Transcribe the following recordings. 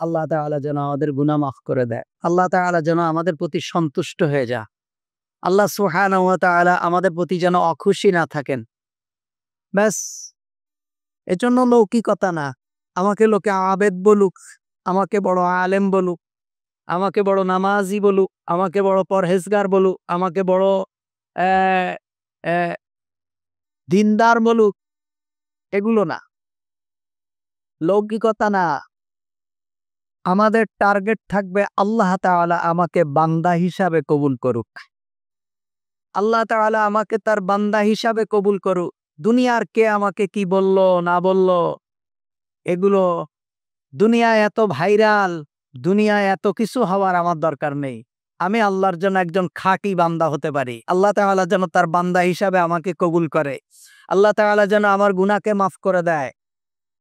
আল্লাহ তাআলা যেন আমাদের গুনাহ মাফ করে দেয়। আল্লাহ তাআলা যেন আমাদের প্রতি সন্তুষ্ট হয়ে যায়। আল্লাহ সুবহানাহু ওয়া তাআলা আমাদের প্রতি যেন অখুশি না থাকেন। ব্যাস, এজন্য লৌকিকতা না। আমাকে লোকে আবেদ বলুক, আমাকে বড় আলেম বলুক, আমাকে বড় নামাজি বলুক, আমাকে বড় পরহেজগার বলুক, আমাকে বড় অ্যা অ্যা দিনদার বলুক, এগুলো না। লৌকিকতা না। আমাদের টার্গেট থাকবে আল্লাহ তাআলা আমাকে বান্দা হিসাবে কবুল করুক। আল্লাহ তাআলা আমাকে তার বান্দা হিসাবে কবুল করুক। দুনিয়ার কে আমাকে কি বলল না বলল, এগুলো দুনিয়ায় এত ভাইরাল, দুনিয়ায় এত কিছু হওয়ার আমার দরকার নেই। আমি আল্লাহর জন্য একজন খাঁটি বান্দা হতে পারি। আল্লাহ তাআলা যেন তার বান্দা হিসাবে আমাকে কবুল করে। আল্লাহ তাআলা যেন আমার গুনাহকে মাফ করে দেয়।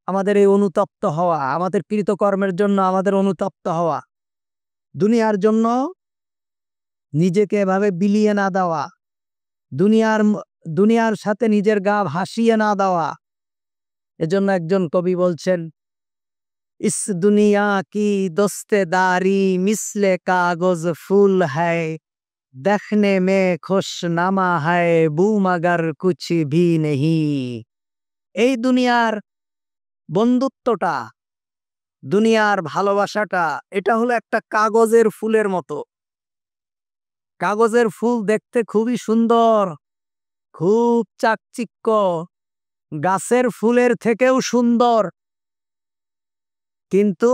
আমাদের এই অনুতপ্ত হওয়া, আমাদের কৃতকর্মের জন্য আমাদের অনুতপ্ত হওয়া, দুনিয়ার জন্য নিজেকে এভাবে বিলিয়ে না দেওয়া, দুনিয়ার সাথে নিজের গা ভাসিয়ে না দেওয়া। এজন্য একজন কবি বলছেন, ইস দুনিয়া কি দোস্তেদারি মিসলে কাগজ ফুল হ্যায়, দেখনে মে খুশনামা হ্যায় বু মগর কুছ ভি নেহি। এই দুনিয়ার বন্ধুত্বটা, দুনিয়ার ভালোবাসাটা, এটা হলো একটা কাগজের ফুলের মতো। কাগজের ফুল দেখতে খুবই সুন্দর, খুব চাকচিক্য, গাছের ফুলের থেকেও সুন্দর, কিন্তু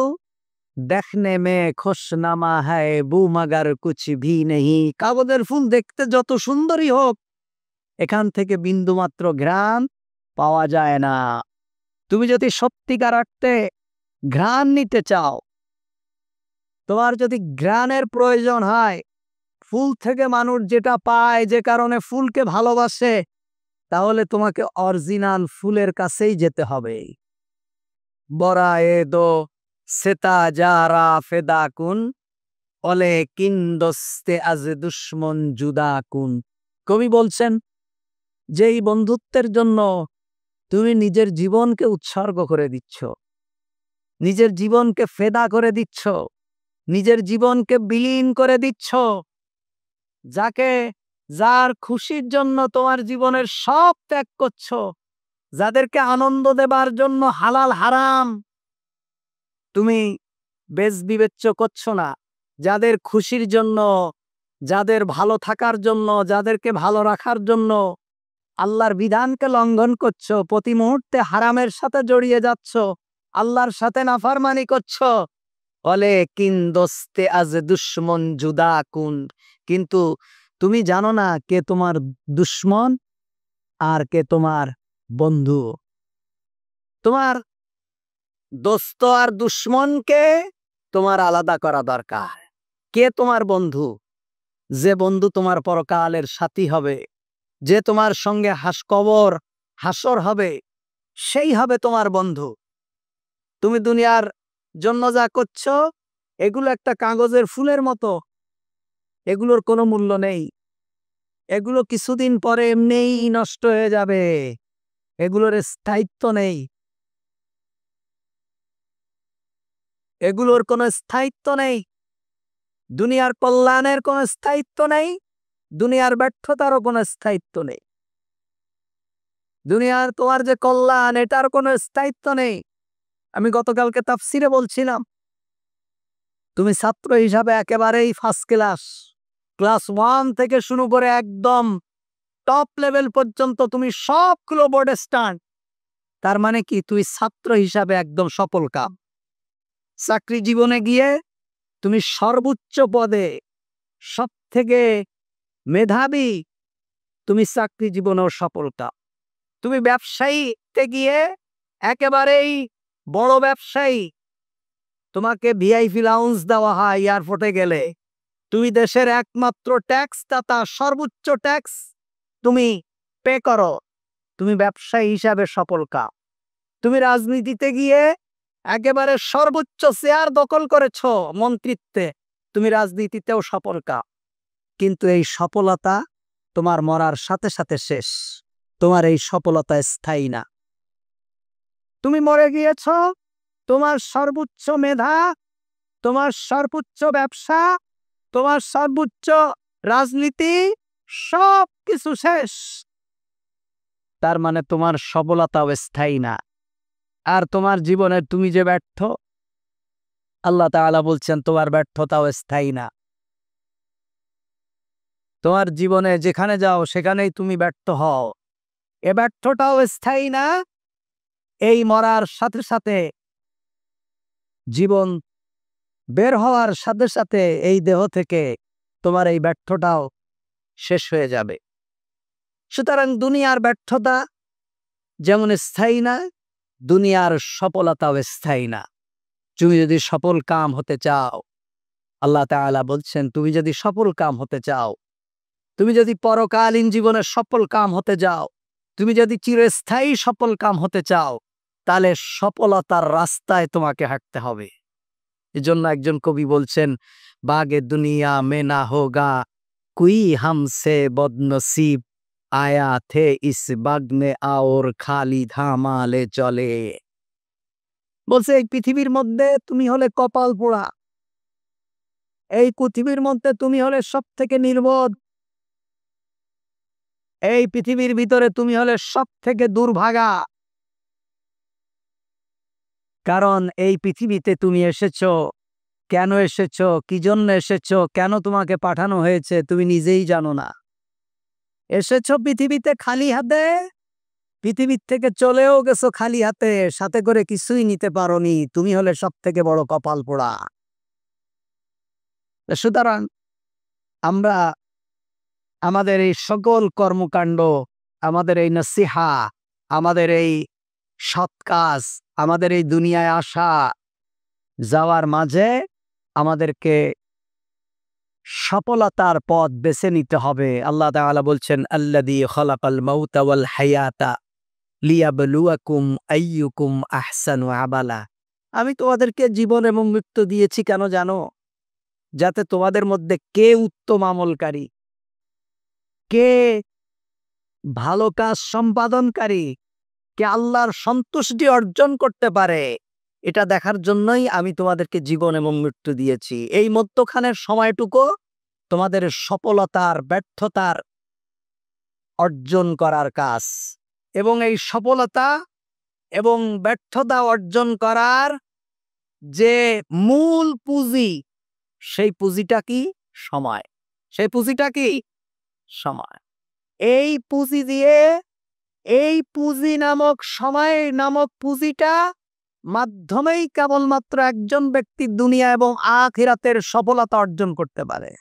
দেখনে মে খুশনামা হ্যায় বু মগর কুছ ভি নেহি। কাগজের ফুল দেখতে যত সুন্দরই হোক, এখান থেকে বিন্দুমাত্র ঘ্রাণ পাওয়া যায় না। তুমি যদি সত্যিকার অর্থে ঘ্রাণ নিতে চাও, তোমার যদি ঘ্রাণের প্রয়োজন হয়, ফুল থেকে মানুষ যেটা পায়, যে কারণে ফুলকে ভালোবাসে, তাহলে তোমাকে অরিজিনাল ফুলের কাছেই যেতে হবে। বরায়ে দো সেতা যারা ফেদা কুন, অলে কিন্দস্তে আজ দুশ্মন জুদা কুন। কবি বলছেন যে এই বন্ধুত্বের জন্য তুমি নিজের জীবনকে উৎসর্গ করে দিচ্ছ, নিজের জীবনকে ফেদা করে দিচ্ছ, নিজের জীবনকে বিলীন করে দিচ্ছ। যার খুশির জন্য তোমার জীবনের সব ত্যাগ করছো, যাদেরকে আনন্দ দেবার জন্য হালাল হারাম তুমি বেশ বিবেচ্য করছো না, যাদের খুশির জন্য, যাদের ভালো থাকার জন্য, যাদেরকে ভালো রাখার জন্য আল্লাহর বিধানকে লঙ্ঘন করছো, প্রতি মুহূর্তে হারামের সাথে জড়িয়ে যাচ্ছ, আল্লাহর সাথে নাফরমানি করছো। বলে কিন দোস্তে আজ দুশ্মন জুদা কুন। কিন্তু তুমি জানো না কে তোমার দুশ্মন আর কে তোমার বন্ধু। তোমার দোস্ত আর দুশ্মনকে তোমার আলাদা করা দরকার। কে তোমার বন্ধু? যে বন্ধু তোমার পরকালের সাথী হবে, যে তোমার সঙ্গে কবর হাসর হবে, সেই হবে তোমার বন্ধু। তুমি দুনিয়ার জন্য যা করছো, এগুলো একটা কাগজের ফুলের মতো, এগুলোর কোনো মূল্য নেই। এগুলো কিছুদিন পরে এমনিই নষ্ট হয়ে যাবে, এগুলোর স্থায়িত্ব নেই, এগুলোর কোনো স্থায়িত্ব নেই। দুনিয়ার কল্যাণের কোনো স্থায়িত্ব নেই, দুনিয়ার ব্যর্থতারও কোনো স্থায়িত্ব নেই। দুনিয়ার তোমার যে কল্যাণ, এটার কোনো স্থায়িত্ব নেই। আমি গতকালকে তাফসিরে বলছিলাম, তুমি ছাত্র হিসাবে একেবারেই ফার্স্ট ক্লাস 1 থেকে শুরু করে একদম টপ লেভেল পর্যন্ত তুমি সবগুলো বোর্ডে স্ট্যান্ড। তার মানে কি? তুই ছাত্র হিসাবে একদম সফল কাম। চাকরি জীবনে গিয়ে তুমি সর্বোচ্চ পদে, সব থেকে মেধাবী, তুমি চাকরি জীবনেও সফল কাম। তুমি ব্যবসায়ীতে গিয়ে একেবারেই বড় ব্যবসায়ী, তোমাকে ভিআইপি লাউঞ্জ দেওয়া হয় এয়ারপোর্টে গেলে। তুমি দেশের একমাত্র ট্যাক্স দাতা, সর্বোচ্চ ট্যাক্স তুমি পে করো, তুমি ব্যবসায়ী হিসাবে সফল কাম। তুমি রাজনীতিতে গিয়ে একেবারে সর্বোচ্চ চেয়ার দখল করেছো মন্ত্রিত্বে, তুমি রাজনীতিতেও সফল কাম। কিন্তু এই সফলতা তোমার মরার সাথে সাথে শেষ। তোমার এই সফলতা স্থায়ী না। তুমি মরে গিয়েছ, তোমার সর্বোচ্চ মেধা তোমার সর্বোচ্চ ব্যবসা, তোমার সর্বোচ্চ রাজনীতি, সব কিছু শেষ। তার মানে তোমার সফলতাও স্থায়ী না। আর তোমার জীবনে তুমি যে ব্যর্থ, আল্লাহ তাআলা বলছেন তোমার ব্যর্থতাও স্থায়ী না। তোমার জীবনে যেখানে যাও সেখানেই তুমি ব্যর্থ হও, এ ব্যর্থটাও স্থায়ী না। এই মরার সাথে সাথে, জীবন বের হওয়ার সাথে সাথে এই দেহ থেকে তোমার এই ব্যর্থটাও শেষ হয়ে যাবে। সুতরাং দুনিয়ার ব্যর্থতা যেমন স্থায়ী না, দুনিয়ার সফলতাও স্থায়ী না। তুমি যদি সফল কাম হতে চাও, আল্লাহ তাআলা বলছেন তুমি যদি সফল কাম হতে চাও, তুমি যদি পরকালীন জীবনে সফল কাম হতে যাও, তুমি যদি চিরস্থায়ী সফল কাম হতে চাও, তাহলে সফলতার রাস্তায় তোমাকে হাঁটতে হবে। এজন্য একজন কবি বলছেন, বাগে দুনিয়া মে না হোগা কুই হামসে বদনসিব, আয়া থে ইস বাগ মে আওর খালি ধামালে চলে। বলছে এই পৃথিবীর মধ্যে তুমি হলে কপাল পোড়া, এই পৃথিবীর মধ্যে তুমি হলে সব থেকে নির্বোধ, এই পৃথিবীর ভিতরে তুমি হলে সব থেকে দুর্ভাগা। কারণ এই পৃথিবীতে তুমি এসেছো, কেন এসেছো, কি জন্য এসেছো, কেন তোমাকে পাঠানো হয়েছে তুমি নিজেই জানো না। এসেছো পৃথিবীতে খালি হাতে, পৃথিবীর থেকে চলেও গেছো খালি হাতে, সাথে করে কিছুই নিতে পারোনি। তুমি হলে সব থেকে বড় কপাল পোড়া। সুতরাং আমরা আমাদের এই সকল কর্মকাণ্ড, আমাদের এই নসিহা, আমাদের এই সৎ কাজ, আমাদের এই দুনিয়ায় আসা যাওয়ার মাঝে আমাদেরকে সফলতার পথ বেছে নিতে হবে। আল্লাহ তাআলা বলছেন, আল্লাযী খালাকাল মাউতা ওয়াল হায়াতা লিয়াবলুয়াকুম আইয়ুকুম আহসানু আমালা। আমি তোমাদেরকে জীবন এবং মৃত্যু দিয়েছি কেন জানো? যাতে তোমাদের মধ্যে কে উত্তম আমলকারী, কে ভালো কাজ সম্পাদনকারী, কে আল্লাহর সন্তুষ্টি অর্জন করতে পারে, এটা দেখার জন্যই আমি তোমাদেরকে জীবন এবং মৃত্যু দিয়েছি। এই মধ্যখানের সময়টুকু তোমাদের সফলতার, ব্যর্থতার অর্জন করার কাজ। এবং এই সফলতা এবং ব্যর্থতা অর্জন করার যে মূল পুঁজি, সেই পুঁজিটা কি? সময়। সেই পুঁজিটা কি? সময়। এই পুঁজি দিয়ে, এই পুঁজি নামক সময় নামক পুঁজিটা মাধ্যমেই কেবলমাত্র একজন ব্যক্তি দুনিয়া এবং আখিরাতের সফলতা অর্জন করতে পারে।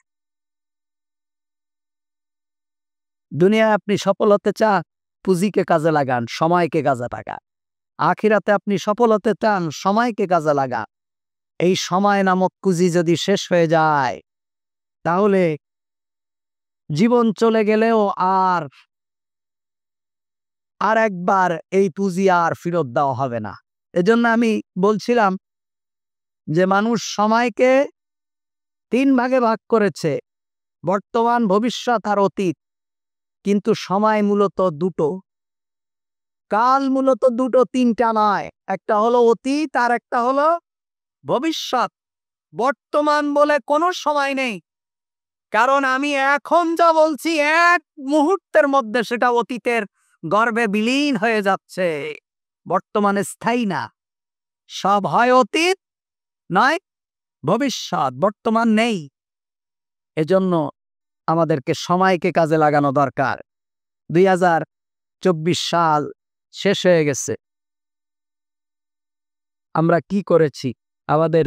দুনিয়ায় আপনি সফল হতে চান, পুঁজিকে কাজে লাগান, সময়কে কাজে লাগান। আখিরাতে আপনি সফল হতে চান, সময়কে কাজে লাগান। এই সময় নামক পুঁজি যদি শেষ হয়ে যায়, তাহলে জীবন চলে গেলেও আর একবার এই পুঁজি আর ফেরত দেওয়া হবে না। এজন্য আমি বলছিলাম যে মানুষ সময়কে 3 ভাগে ভাগ করেছে, বর্তমান, ভবিষ্যৎ আর অতীত। কিন্তু সময় মূলত দুটো, কাল মূলত দুটো, তিনটা নয়। একটা হলো অতীত আর একটা হলো ভবিষ্যৎ। বর্তমান বলে কোনো সময় নেই, কারণ আমি এখন যা বলছি এক মুহূর্তের মধ্যে সেটা অতীতের গর্ভে বিলীন হয়ে যাচ্ছে। বর্তমানে স্থায়ী না, সব হয় অতীত নয় ভবিষ্যৎ, বর্তমান নেই। এজন্য আমাদেরকে সময়কে কাজে লাগানো দরকার। 2024 সাল শেষ হয়ে গেছে। আমরা কি করেছি? আমাদের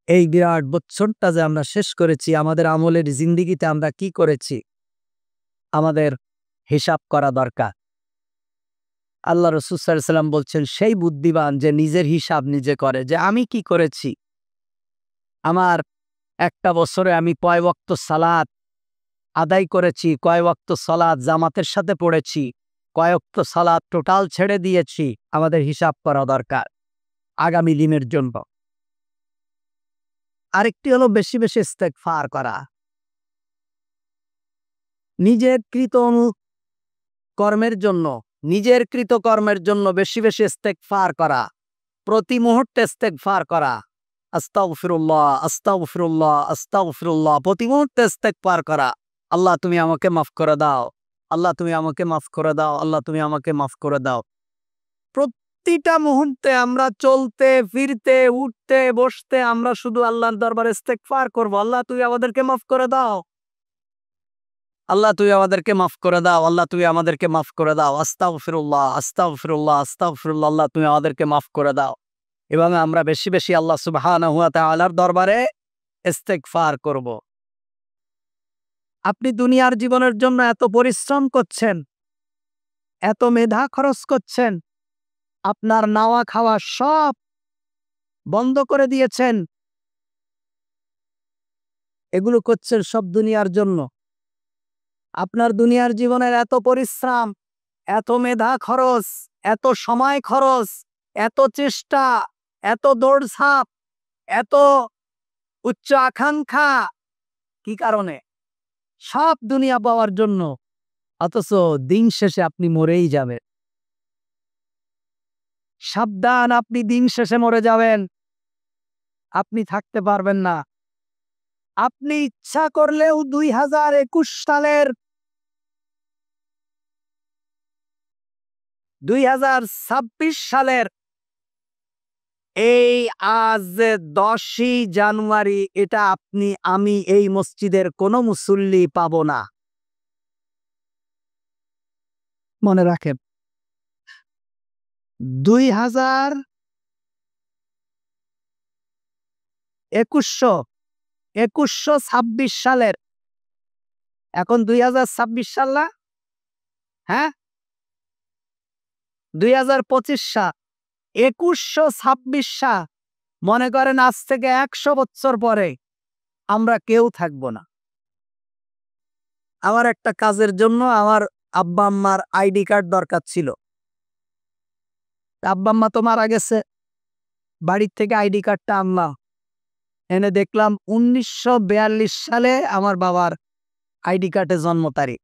এই বিরাট বছরটা যে আমরা শেষ করেছি, আমাদের আমলের জিন্দিগিতে আমরা কি করেছি, আমাদের হিসাব করা দরকার। আল্লাহ রাসূল সাল্লাল্লাহু আলাইহি ওয়াসাল্লাম বলছেন, সেই বুদ্ধিমান যে নিজের হিসাব নিজে করে, যে আমি কি করেছি, আমার একটা বছরে আমি কয় ওয়াক্ত সালাত আদায় করেছি, কয় ওয়াক্ত সালাত জামাতের সাথে পড়েছি, কয় ওয়াক্ত সালাত টোটাল ছেড়ে দিয়েছি। আমাদের হিসাব করা দরকার আগামী দিনের জন্য। আরেকটি হলো বেশি বেশি ইস্তেগফার করা, নিজের কর্মের জন্য, নিজের কৃত কর্মের জন্য বেশি বেশি ইস্তেগফার করা। প্রতি মুহূর্তে ইস্তেগফার করা, আস্তাগফিরুল্লাহ আস্তাগফিরুল্লাহ আস্তাগফিরুল্লাহ, প্রতি মুহূর্তে ইস্তেগফার করা। আল্লাহ তুমি আমাকে মাফ করে দাও, আল্লাহ তুমি আমাকে মাফ করে দাও, আল্লাহ তুমি আমাকে মাফ করে দাও। প্রতিটা মুহূর্তে আমরা চলতে ফিরতে উঠতে বসতে আমরা শুধু আল্লাহর দরবারে ইস্তেগফার করব, আল্লাহ তুমি আমাদেরকে মাফ করে দাও, আল্লাহ তুই আমাদেরকে মাফ করে দাও, আল্লাহ তুই আমাদেরকে মাফ করে দাও, আস্তাগফিরুল্লাহ আস্তাগফিরুল্লাহ আস্তাগফিরুল্লাহ, আল্লাহ তুমি আমাদেরকে মাফ করে দাও। এবং আমরা বেশি বেশি আল্লাহ সুবহানাহু ওয়া তাআলার দরবারে ইস্তেগফার করব। আপনি দুনিয়ার জীবনের জন্য এত পরিশ্রম করছেন, এত মেধা খরচ করছেন, আপনার নাওয়া খাওয়া সব বন্ধ করে দিয়েছেন, এগুলো করছেন সব দুনিয়ার জন্য। আপনার দুনিয়ার জীবনের এত পরিশ্রম, এত মেধা খরচ, এত সময় খরচ, এত চেষ্টা, এত দৌড়ঝাঁপ, এত উচ্চ আকাঙ্ক্ষা, কি কারণে? সব দুনিয়া পাওয়ার জন্য। অথচ দিন শেষে আপনি মরেই যাবেন। সাবধান, আপনি দিন শেষে মরে যাবেন, আপনি থাকতে পারবেন না। আপনি ইচ্ছা করলেও 2021 সালের 2026 সালের এই আজ 10ই জানুয়ারি, এটা আপনি আমি এই মসজিদের কোনো মুসল্লি পাবো না। মনে রাখেন, 2126 সালের, এখন 2026 সাল না, হ্যাঁ 2025 সাল, 2126 সাল, মনে করেন আজ থেকে 100 বছর পরে আমরা কেউ থাকবো না। আমার একটা কাজের জন্য আমার আব্বা আম্মার আইডি কার্ড দরকার ছিল। আব্বা আম্মা তো মারা গেছে, বাড়ির থেকে আইডি কার্ডটা আনলাম, এনে দেখলাম 1942 সালে আমার বাবার আইডি কার্ডে জন্ম তারিখ,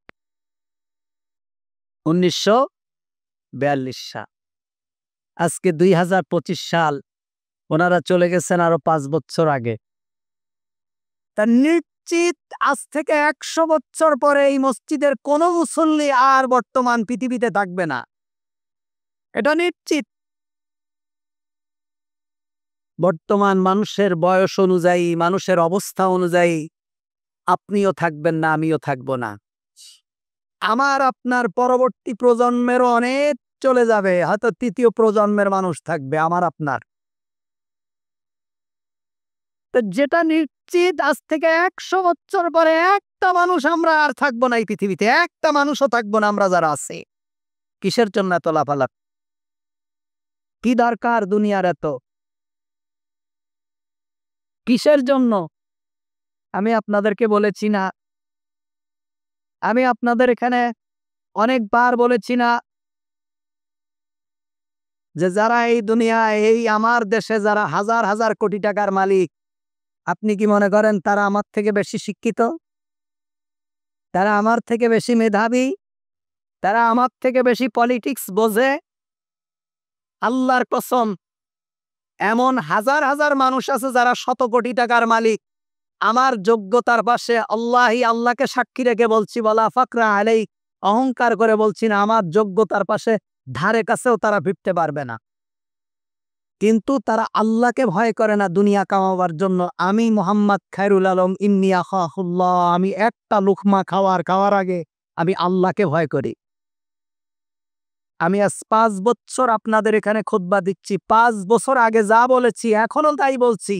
1942 সাল। আজকে 2025 সাল, ওনারা চলে গেছেন আরো 5 বছর আগে। তা নিশ্চিত আজ থেকে 100 বছর পরে এই মসজিদের কোনো মুসল্লি আর বর্তমান পৃথিবীতে থাকবে না, এটা নিশ্চিত। বর্তমান মানুষের বয়স অনুযায়ী, মানুষের অবস্থা অনুযায়ী আপনিও থাকবেন না, আমিও থাকবো না। আমার আপনার পরবর্তী প্রজন্মেরও অনেক চলে যাবে, হয়তো 3য় প্রজন্মের মানুষ থাকবে আমার আপনার। তো যেটা নিশ্চিত, আজ থেকে 100 বছর পরে একটা মানুষ আমরা আর থাকবো না এই পৃথিবীতে, একটা মানুষও থাকবো না আমরা যারা আছি। কিসের জন্য এত লাফালাফ? কি দরকার দুনিয়ার এত? কিসের জন্য? আমি আপনাদেরকে বলেছি না, আমি আপনাদের এখানে অনেকবার বলেছি না, যে যারা এই দুনিয়ায়, এই আমার দেশে যারা হাজার হাজার কোটি টাকার মালিক, আপনি কি মনে করেন তারা আমার থেকে বেশি শিক্ষিত? তারা আমার থেকে বেশি মেধাবী? তারা আমার থেকে বেশি পলিটিক্স বোঝে? আল্লাহর কসম, এমন হাজার হাজার মানুষ আছে যারা শত কোটি টাকার মালিক, আমার যোগ্যতার পাশে আল্লাহকে সাক্ষী রেখে বলছি, বলা ফাকরা আলাই, অহংকার করে বলছি না, আমার যোগ্যতার পাশে ধারে কাছেও তারা ভিড়তে পারবে না। কিন্তু তারা আল্লাহকে ভয় করে না দুনিয়া কামাবার জন্য। আমি মোহাম্মদ খায়রুল আলম ইন্নী আখাফুল্লাহ, আমি একটা লুকমা খাওয়ার আগে আমি আল্লাহকে ভয় করি। আমি আজ 5 বছর আপনাদের এখানে খুতবা দিচ্ছি, 5 বছর আগে যা বলেছি এখনো তাই বলছি।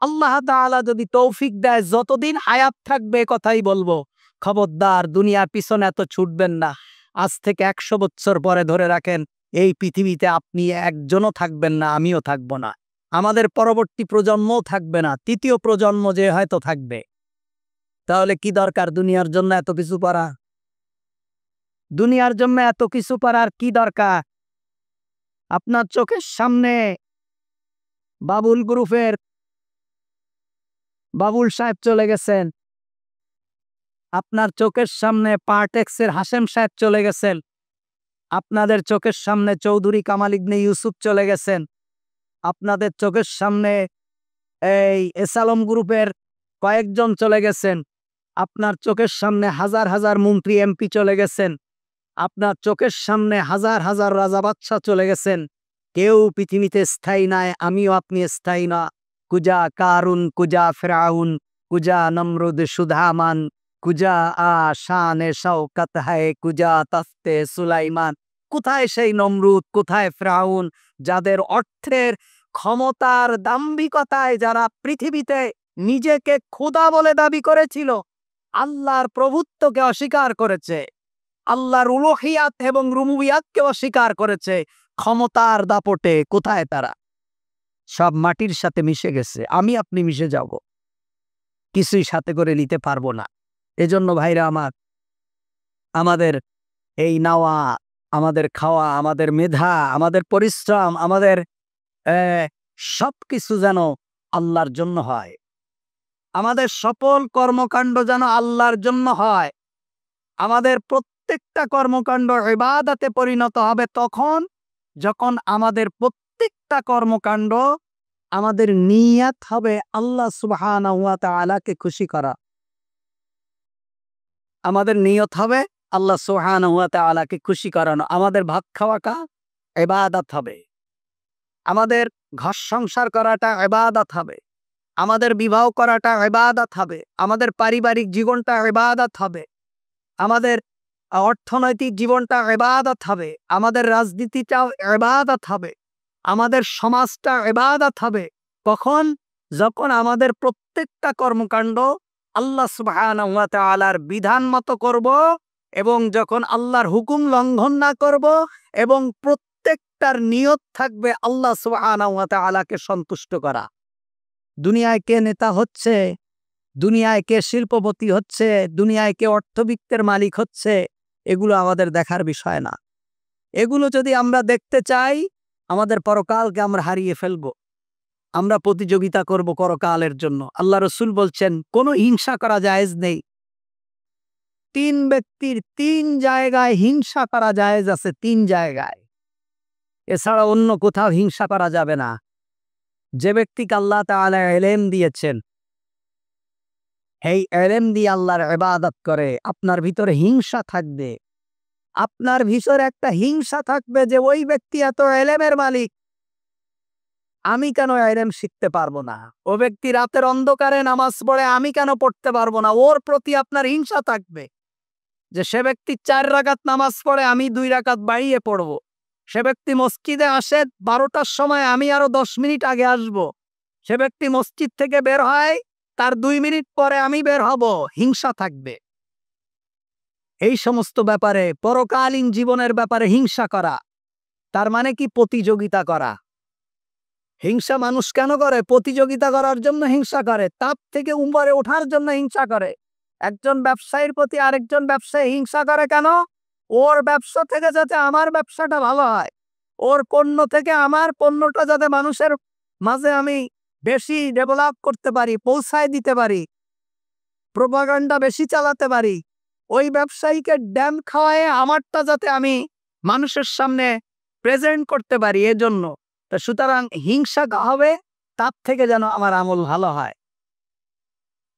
আল্লাহ তাআলা যদি তৌফিক দেয়, যতদিন হায়াত থাকবে কথাই বলবো। খবরদার দুনিয়ার পিছনে এত ছুটবেন না। আজ থেকে 100 বছর পরে ধরে রাখেন, এই পৃথিবীতে আপনি একজনও থাকবেন না, আমিও থাকবো না, আমাদের পরবর্তী প্রজন্মও থাকবে না, 3য় প্রজন্ম যে হয়তো থাকবে। তাহলে কি দরকার দুনিয়ার জন্য এত কিছু করা? দুনিয়ার জন্য এত কিছু করার কি দরকার? আপনার চোখের সামনে বাবুল গ্রুপের বাবুল সাহেব চলে গেছেন, আপনার চোখের সামনে পার্টেক্সের হাশেম সাহেব চলে গেছেন, আপনাদের চোখের সামনে চৌধুরী কামাল ইবনে ইউসুফ চলে গেছেন, আপনাদের চোখের সামনে এই এসালম গ্রুপের কয়েকজন চলে গেছেন, আপনার চোখের সামনে হাজার হাজার মন্ত্রী এমপি চলে গেছেন, আপনার চোখের সামনে হাজার হাজার রাজা বাদশা চলে গেছেন। কেউ পৃথিবীতে স্থায়ী নাই, আমিও আপনি স্থায়ী না। কুজা কারুন, কুজা ফেরাউন, কুজা নমরুদ সুধামান, কুজা শানে শওকত হায়, কুজা তফতে সুলাইমান। কোথায় সেই নমরুদ, কোথায় ফেরাউন, যাদের অর্থের ক্ষমতার দাম্ভিকতায় যারা পৃথিবীতে নিজেকে খোদা বলে দাবি করেছিল, আল্লাহর প্রভুত্বকে অস্বীকার করেছে, আল্লাহর উলুহিয়াত এবং রুবুবিয়াতকে অস্বীকার করেছে, ক্ষমতার দাপটে কোথায় তারা? সব মাটির সাথে মিশে গেছে। আমি আপনি মিশে যাব, কিছুই সাথে করে নিতে পারবো না। এজন্য ভাইরা আমার, আমাদের এই নাওয়া, আমাদের খাওয়া, আমাদের মেধা, আমাদের পরিশ্রম, আমাদের সবকিছু যেন আল্লাহর জন্য হয়। আমাদের সকল কর্মকাণ্ড যেন আল্লাহর জন্য হয়। আমাদের প্রত্যেকটা কর্মকাণ্ড ইবাদতে পরিণত হবে তখন যখন আমাদের প্রত্যেকটা কর্মকাণ্ড, আমাদের নিয়ত হবে আল্লাহ সুবহানাহু ওয়া তাআলাকে খুশি করা। আমাদের নিয়ত হবে আল্লাহ সুবহানাহু ওয়া তাআলাকে খুশি করানো। আমাদের ভাত খাওয়াটা ইবাদত হবে, আমাদের ঘর সংসার করাটা ইবাদত হবে, আমাদের বিবাহ করাটা ইবাদত হবে, আমাদের পারিবারিক জীবনটা ইবাদত হবে, আমাদের অর্থনৈতিক জীবনটা ইবাদত হবে, আমাদের রাজনীতিটাও ইবাদত হবে, আমাদের সমাজটা ইবাদত হবে। কখন? যখন আমাদের প্রত্যেকটা কর্মকাণ্ড আল্লাহ সুবহানাহু ওয়া তাআলার বিধান মতো করব, এবং যখন আল্লাহর হুকুম লঙ্ঘন না করব, এবং প্রত্যেকটার নিয়ত থাকবে আল্লাহ সুবহানাহু ওয়া তাআলাকে সন্তুষ্ট করা। দুনিয়ায় কে নেতা হচ্ছে, দুনিয়ায় কে শিল্পপতি হচ্ছে, দুনিয়ায় কে অর্থবিত্তের মালিক হচ্ছে, এগুলো আমাদের দেখার বিষয় না। এগুলো যদি আমরা দেখতে চাই, আমাদের পরকালকে আমরা হারিয়ে ফেলব। আমরা প্রতিযোগিতা করব পরকালের জন্য। আল্লাহ রসুল বলছেন কোনো হিংসা করা জায়েজ নেই। 3 ব্যক্তির 3 জায়গায় হিংসা করা জায়েজ আছে, 3 জায়গায়, এছাড়া অন্য কোথাও হিংসা করা যাবে না। যে ব্যক্তিকে আল্লাহ তাআলা ইলম দিয়েছেন, এই ইলম দিয়ে আল্লাহর ইবাদত করে, আপনার ভিতরে হিংসা থাকবে, আপনার ভিতরে একটা হিংসা থাকবে যে ওই ব্যক্তি এত ইলমের মালিক, আমি কেন ইলম শিখতে পারবো না? ও ব্যক্তি রাতের অন্ধকারে নামাজ পড়ে, আমি কেন পড়তে পারবো না? ওর প্রতি আপনার হিংসা থাকবে যে সে ব্যক্তি 4 রাকাত নামাজ পড়ে, আমি 2 রাকাত বাড়িয়ে পড়বো। সে ব্যক্তি মসজিদে আসে 12টার সময়, আমি আরো 10 মিনিট আগে আসব। সে ব্যক্তি মসজিদ থেকে বের হয়, তার 2 মিনিট পরে আমি বের হব। হিংসা থাকবে। এই সমস্ত ব্যাপারে, পরকালীন জীবনের ব্যাপারে হিংসা করা, তার মানে কি? প্রতিযোগিতা করা। হিংসা মানুষ কেন করে? প্রতিযোগিতা করার জন্য হিংসা করে, তাপ থেকে উপরে ওঠার জন্য হিংসা করে। একজন ব্যবসায়ীর প্রতি আরেকজন ব্যবসায়ী হিংসা করে কেন? ওর ব্যবসা থেকে যাতে আমার ব্যবসাটা ভালো হয়, ওর পণ্য থেকে আমার পণ্যটা যাতে মানুষের মাঝে আমি বেশি ডেভেলপ করতে পারি, পৌঁছায় দিতে পারি, প্রোপাগান্ডা বেশি চালাতে পারি, ওই ব্যবসায়ীকে ড্যাম খাওয়ায় আমারটা যাতে আমি মানুষের সামনে প্রেজেন্ট করতে পারি, এজন্য। তা সুতরাং হিংসা হবে, তার থেকে যেন আমার আমল ভালো হয়,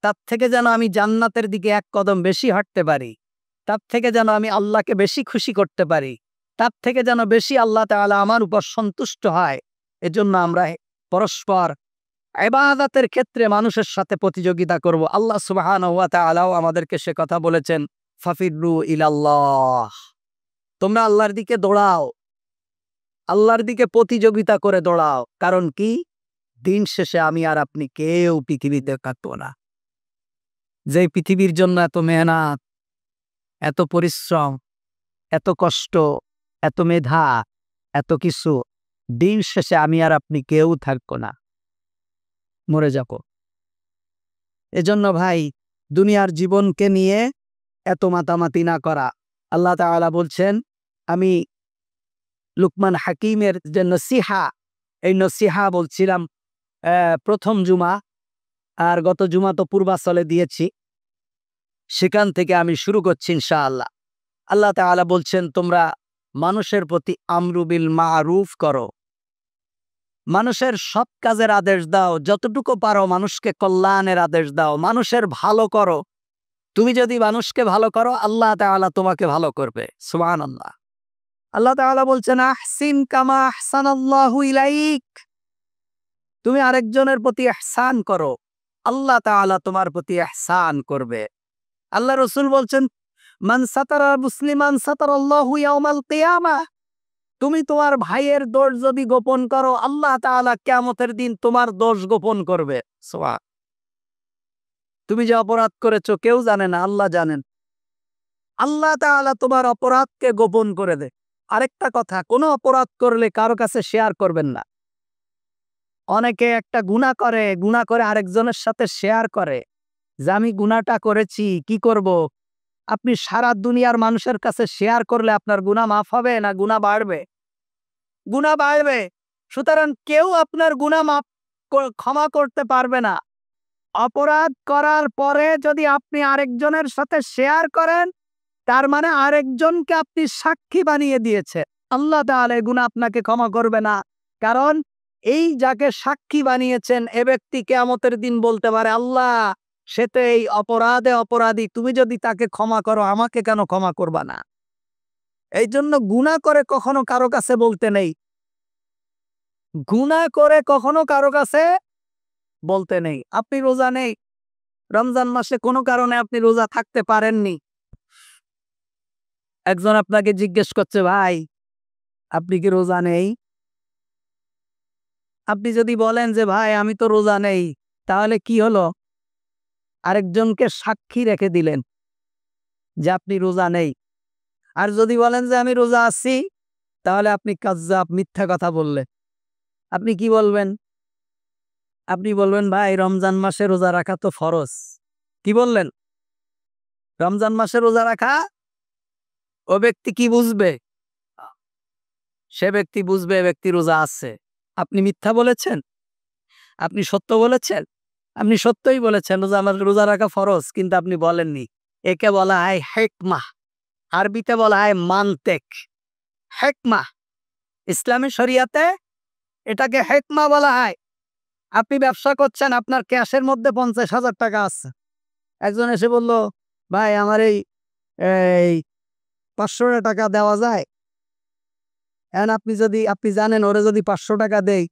তার থেকে যেন আমি জান্নাতের দিকে 1 কদম বেশি হাঁটতে পারি, তার থেকে যেন আমি আল্লাহকে বেশি খুশি করতে পারি, তার থেকে যেন বেশি আল্লাহ তাআলা আমার উপর সন্তুষ্ট হয়। এজন্য আমরা পরস্পর ইবাদতের ক্ষেত্রে মানুষের সাথে প্রতিযোগিতা করব। আল্লাহ সুবহানাহু ওয়া তাআলাও আমাদেরকে সে কথা বলেছেন, ফাফিরু ইলাল্লাহ, তোমরা আল্লাহর দিকে দৌড়াও, আল্লাহর দিকে প্রতিযোগিতা করে দৌড়াও। কারণ কি? দিন শেষে আমি আর আপনি কেউ পৃথিবীতে থাকবো না। যে পৃথিবীর জন্য এত মেহনত, এত পরিশ্রম, এত কষ্ট, এত মেধা, এত কিছু, দিন শেষে আমি আর আপনি কেউ থাকবো না, মরে যাব। এজন্য ভাই, দুনিয়ার জীবনকে নিয়ে এত মাতামাতি না করা। আল্লাহ তাআলা বলছেন, আমি লুকমান হাকিমের যে নসিহা, এই নসিহা বলছিলাম প্রথম জুমা, আর গত জুমা তো পূর্বাচলে দিয়েছি, সেখান থেকে আমি শুরু করছি ইনশাআল্লাহ। আল্লাহ তাআলা বলছেন, তোমরা মানুষের প্রতি আমরু বিল মারুফ করো, মানুষের সৎ কাজের আদেশ দাও, যতটুকু পারো মানুষকে কল্যাণের আদেশ দাও, মানুষের ভালো করো। তুমি যদি মানুষকে ভালো করো, আল্লাহ তাআলা তোমাকে ভালো করবে। সুবহানাল্লাহ। আল্লাহ তাআলা বলছেন, আহসিন কামা আহসানাল্লাহু ইলাইক। তুমি আরেকজনের প্রতি ইহসান করো, আল্লাহ তাআলা তোমার প্রতি ইহসান করবে। আল্লাহ রাসূল বলছেন, মান সাতারা মুসলিমান সাতারাল্লাহু ইয়াউমাল কিয়ামাহ। তুমি তোমার ভাইয়ের দোষ যদি গোপন করো, আল্লাহ তাআলা কিয়ামতের দিন তোমার দোষ গোপন করবে। সুবহান। তুমি যে অপরাধ করেছো কেউ জানে না, আল্লাহ জানেন। আল্লাহ তাআলা তোমার অপরাধকে গোপন করে দেয়। আরেকটা কথা, কোনো অপরাধ করলে কারো কাছে শেয়ার করবেন না। অনেকে একটা গুনাহ করে আরেকজনের সাথে শেয়ার করে যে আমি গুনাহটা করেছি, কি করব। আপনি সারা দুনিয়ার মানুষের কাছে শেয়ার করলে আপনার গুনাহ মাফ হবে না গুনাহ বাড়বে? গুনাহ বাড়বে। সুতরাং কেউ আপনার গুনাহ মাফ ক্ষমা করতে পারবে না। অপরাধ করার পরে যদি আপনি আরেকজনের সাথে শেয়ার করেন, তার মানে আরেকজনকে আপনি সাক্ষী বানিয়ে দিয়েছে। আল্লাহ তাআলা এই গুনাহ আপনাকে ক্ষমা করবে না। কারণ এই যাকে সাক্ষী বানিয়েছেন এ ব্যক্তি কিয়ামতের দিন বলতে পারে, আল্লাহ সে তো এই অপরাধে অপরাধী, তুমি যদি তাকে ক্ষমা করো আমাকে কেন ক্ষমা করবা না? এই জন্য গুনাহ করে কখনো কারো কাছে বলতে নেই। গুনাহ করে কখনো কারো কাছে বলতে নেই। আপনি রোজা নেই, রমজান মাসে কোনো কারণে আপনি রোজা থাকতে পারেননি। একজন আপনাকে জিজ্ঞেস করছে, ভাই আপনি কি রোজা নেই? আপনি যদি বলেন যে ভাই আমি তো রোজা নেই, তাহলে কি হলো? আরেকজনকে সাক্ষী রেখে দিলেন যে আপনি রোজা নেই। আর যদি বলেন যে আমি রোজা আছি, তাহলে আপনি কাজ্জাব, মিথ্যা কথা বললেন। আপনি কি বলবেন? আপনি বলবেন ভাই রমজান মাসে রোজা রাখা তো ফরজ। কি বললেন? রমজান মাসে রোজা রাখা। ও ব্যক্তি কি বুঝবে? সে ব্যক্তি বুঝবে এ ব্যক্তি রোজা আছে। আপনি মিথ্যা বলেছেন? আপনি সত্য বলেছেন? আপনি সত্যই বলেছেন রোজা রাখা ফরজ, কিন্তু আপনি বলেননি। একে বলা হয় হিকমাহ। আরবিতে বলা হয় মানতেক। হিকমাহ। ইসলামী শরিয়াতে এটাকে হিকমাহ বলা হয়। আপনি ব্যবসা করছেন, আপনার ক্যাশের মধ্যে 50,000 টাকা আছে। একজন এসে বলল, ভাই আমার এই 500 টাকা দেওয়া যায়? এখন আপনি জানেন ওরে যদি 500 টাকা দেই,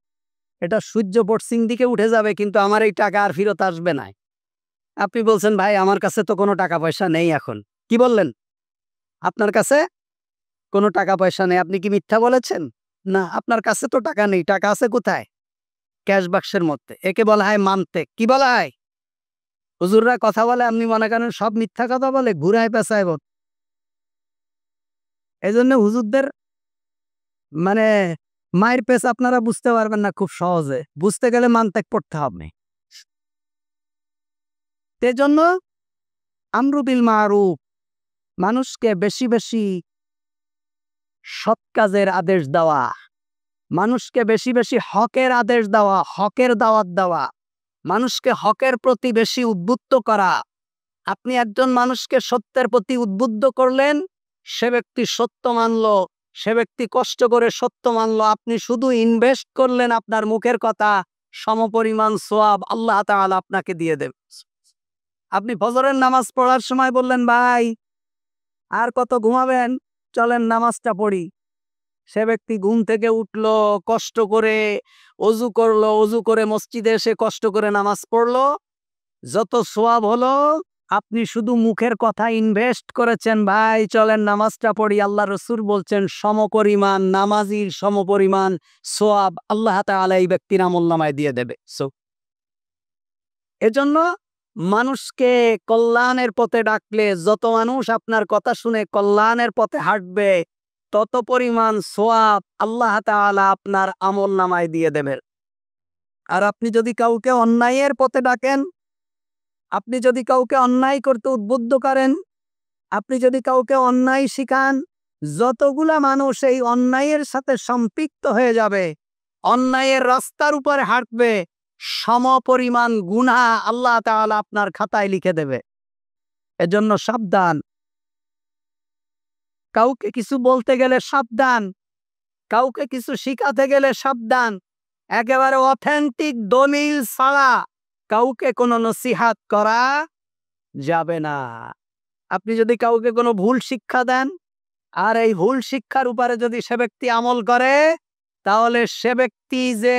এটা সূর্য পশ্চিম দিকে উঠে যাবে, কিন্তু আমার এই টাকা আর ফেরত আসবে না। আপনি বলছেন ভাই আমার কাছে তো কোনো টাকা পয়সা নেই এখন। কি বললেন? আপনার কাছে কোনো টাকা পয়সা নেই। আপনি কি মিথ্যা বলেছেন? না, আপনার কাছে তো টাকা নেই। টাকা আছে কোথায়? ক্যাশ বাক্সের মধ্যে। একে বলা হয় মানতেক। কি বলা হয়? হুজুররা কথা বলে, আপনি মনে করেন সব মিথ্যা কথা বলে, ঘুরায় পেঁচায় বলে। এই জন্য হুজুরদের মানে মায়ের পেচ আপনারা বুঝতে পারবেন না খুব সহজে। বুঝতে গেলে মানতেক পড়তে হবে। এজন্য আমরু বিল মারুফ, মানুষকে বেশি বেশি সৎ কাজের আদেশ দেওয়া, মানুষকে বেশি বেশি হকের আদেশ দেওয়া, হকের দাওয়াত দেওয়া, মানুষকে হকের প্রতি বেশি উদ্বুদ্ধ করা। আপনি একজন মানুষকে সত্যের প্রতি উদ্বুদ্ধ করলেন, সে ব্যক্তি সত্য মানল, সে ব্যক্তি কষ্ট করে সত্য মানল। আপনি শুধু ইনভেস্ট করলেন আপনার মুখের কথা, সমপরিমাণ সওয়াব আল্লাহ তাআলা আপনাকে দিয়ে দেবে। আপনি ফজরের নামাজ পড়ার সময় বললেন, ভাই আর কত ঘুমাবেন, চলেন নামাজটা পড়ি। সে ব্যক্তি ঘুম থেকে উঠলো, কষ্ট করে অজু করলো, অজু করে মসজিদে এসে কষ্ট করে নামাজ পড়লো। যত সওয়াব হলো, আপনি শুধু মুখের কথা ইনভেস্ট করেছেন, ভাই চলেন নামাজটা পড়ি। আল্লাহ রাসূল বলছেন সমপরিমাণ নামাজির সমপরিমাণ সওয়াব আল্লাহ তাআলা এই ব্যক্তির আমলনামায় দিয়ে দেবে। এজন্য মানুষকে কল্যাণের পথে ডাকলে, যত মানুষ আপনার কথা শুনে কল্যাণের পথে হাঁটবে, তত পরিমাণ সওয়াব আল্লাহ তাআলা আপনার আমলনামায় দিয়ে দেবেন। আর আপনি যদি কাউকে অন্যায়ের পথে ডাকেন, আপনি যদি কাউকে অন্যায় করতে উদ্বুদ্ধ করেন, আপনি যদি কাউকে অন্যায় শিখান, যতগুলা মানুষ এই অন্যায়ের সাথে সম্পৃক্ত হয়ে যাবে, অন্যায়ের রাস্তার উপরে হাঁটবে, সমপরিমাণ গুনাহ আল্লাহ তাআলা আপনার খাতায় লিখে দেবে। এজন্য সাবধান। কাউকে কিছু বলতে গেলে সাবধান, কাউকে কিছু শিখাতে গেলে সাবধান। একেবারে অথেন্টিক দলিল ছাড়া কাউকে কোনো নসিহাত করা যাবে না। আপনি যদি কাউকে কোনো ভুল শিক্ষা দেন আর এই ভুল শিক্ষার উপরে যদি সে ব্যক্তি আমল করে, তাহলে সে ব্যক্তি যে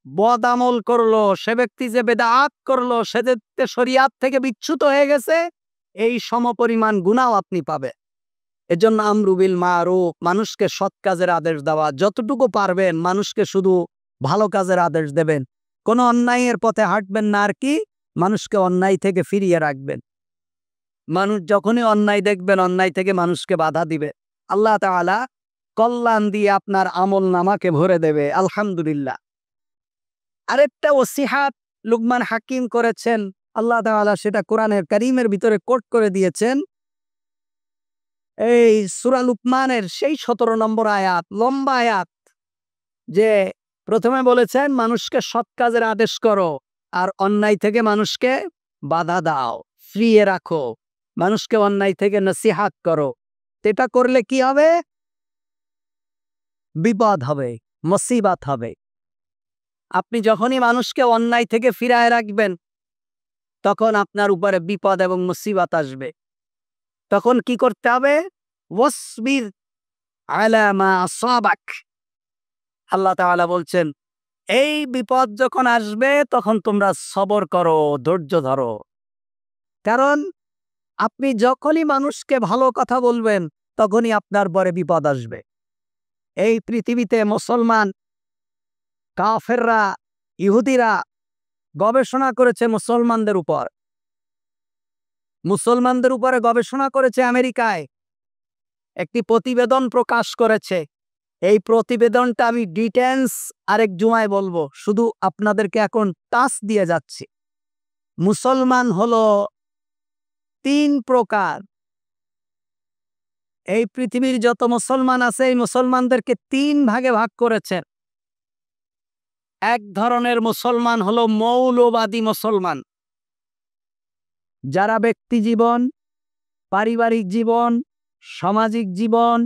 বদ আমল করলো, সে ব্যক্তি যে বেদাত করলো, সে যে শরিয়াত থেকে বিচ্যুত হয়ে গেছে, এই সমপরিমাণ গুনাহ আপনি পাবে। এজন্য আমরু বিল মারুফ, মানুষকে সৎ কাজের আদেশ দেওয়া, যতটুকু পারবেন মানুষকে শুধু ভালো কাজের আদেশ দেবেন, কোনো অন্যায়ের পথে হাঁটবেন না, আর কি মানুষকে অন্যায় থেকে ফিরিয়ে রাখবেন। মানুষ যখনই অন্যায় দেখবেন, অন্যায় থেকে মানুষকে বাধা দিবে, আল্লাহ তাআলা কল্যাণ দিয়ে আপনার আমল নামাকে ভরে দেবে। আলহামদুলিল্লাহ। আরেকটা ওসিহাত লুকমান হাকিম করেছেন, আল্লাহ তাআলা সেটা কোরআনের কারীমের ভিতরে কোট করে দিয়েছেন। এই সূরা লুকমানের সেই 17 নম্বর আয়াত, লম্বা আয়াত, যে প্রথমে বলেছেন মানুষকে সৎ কাজের আদেশ করো আর অন্যায় থেকে মানুষকে বাধা দাও, ফিরিয়ে রাখো, মানুষকে অন্যায় থেকে নসিহাত করো। এটা করলে কি হবে? বিপদ হবে, মুসিবত হবে। আপনি যখনই মানুষকে অন্যায় থেকে ফিরায় রাখবেন, তখন আপনার উপরে বিপদ এবং মুসিবত আসবে। তখন কি করতে হবে? ওয়াসবির আলা মা আসাবাক। আল্লাহ তাআলা বলছেন, এই বিপদ যখন আসবে তখন তোমরা সবর করো, ধৈর্য ধরো। কারণ আপনি যখনই মানুষকে ভালো কথা বলবেন, তখনই আপনার পরে বিপদ আসবে। এই পৃথিবীতে মুসলমান, কাফেররা, ইহুদিরা গবেষণা করেছে মুসলমানদের উপর। মুসলমানদের উপরে গবেষণা করেছে আমেরিকায়, একটি প্রতিবেদন প্রকাশ করেছে। এই প্রতিবেদনটা আমি ডিটেলস আরেক জুমায় বলবো, শুধু আপনাদেরকে এখন টাচ দিয়ে যাচ্ছি। মুসলমান হলো 3 প্রকার। এই পৃথিবীর যত মুসলমান আছে, এই মুসলমানদেরকে 3 ভাগে ভাগ করেছেন। এক ধরনের মুসলমান হলো মৌলবাদী মুসলমান, যারা ব্যক্তি জীবন, পারিবারিক জীবন, সামাজিক জীবন,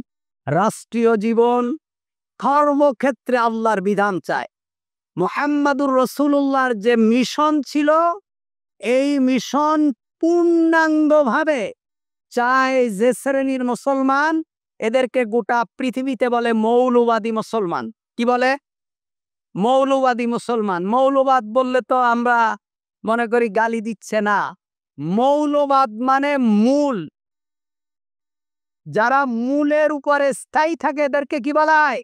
রাষ্ট্রীয় জীবন, কর্মক্ষেত্রে আল্লাহর বিধান চায়। মুহাম্মাদুর রাসূলুল্লাহর যে মিশন ছিল, এই মিশন পূর্ণাঙ্গভাবে চায় যে শ্রেণীর মুসলমান, এদেরকে গোটা পৃথিবীতে বলে মৌলবাদী মুসলমান। কি বলে? মৌলবাদী মুসলমান। মৌলবাদ বললে তো আমরা মনে করি গালি দিচ্ছে, না। মৌলবাদ মানে মূল, যারা মূলের উপরে স্থায়ী থাকে এদেরকে কি বলা হয়?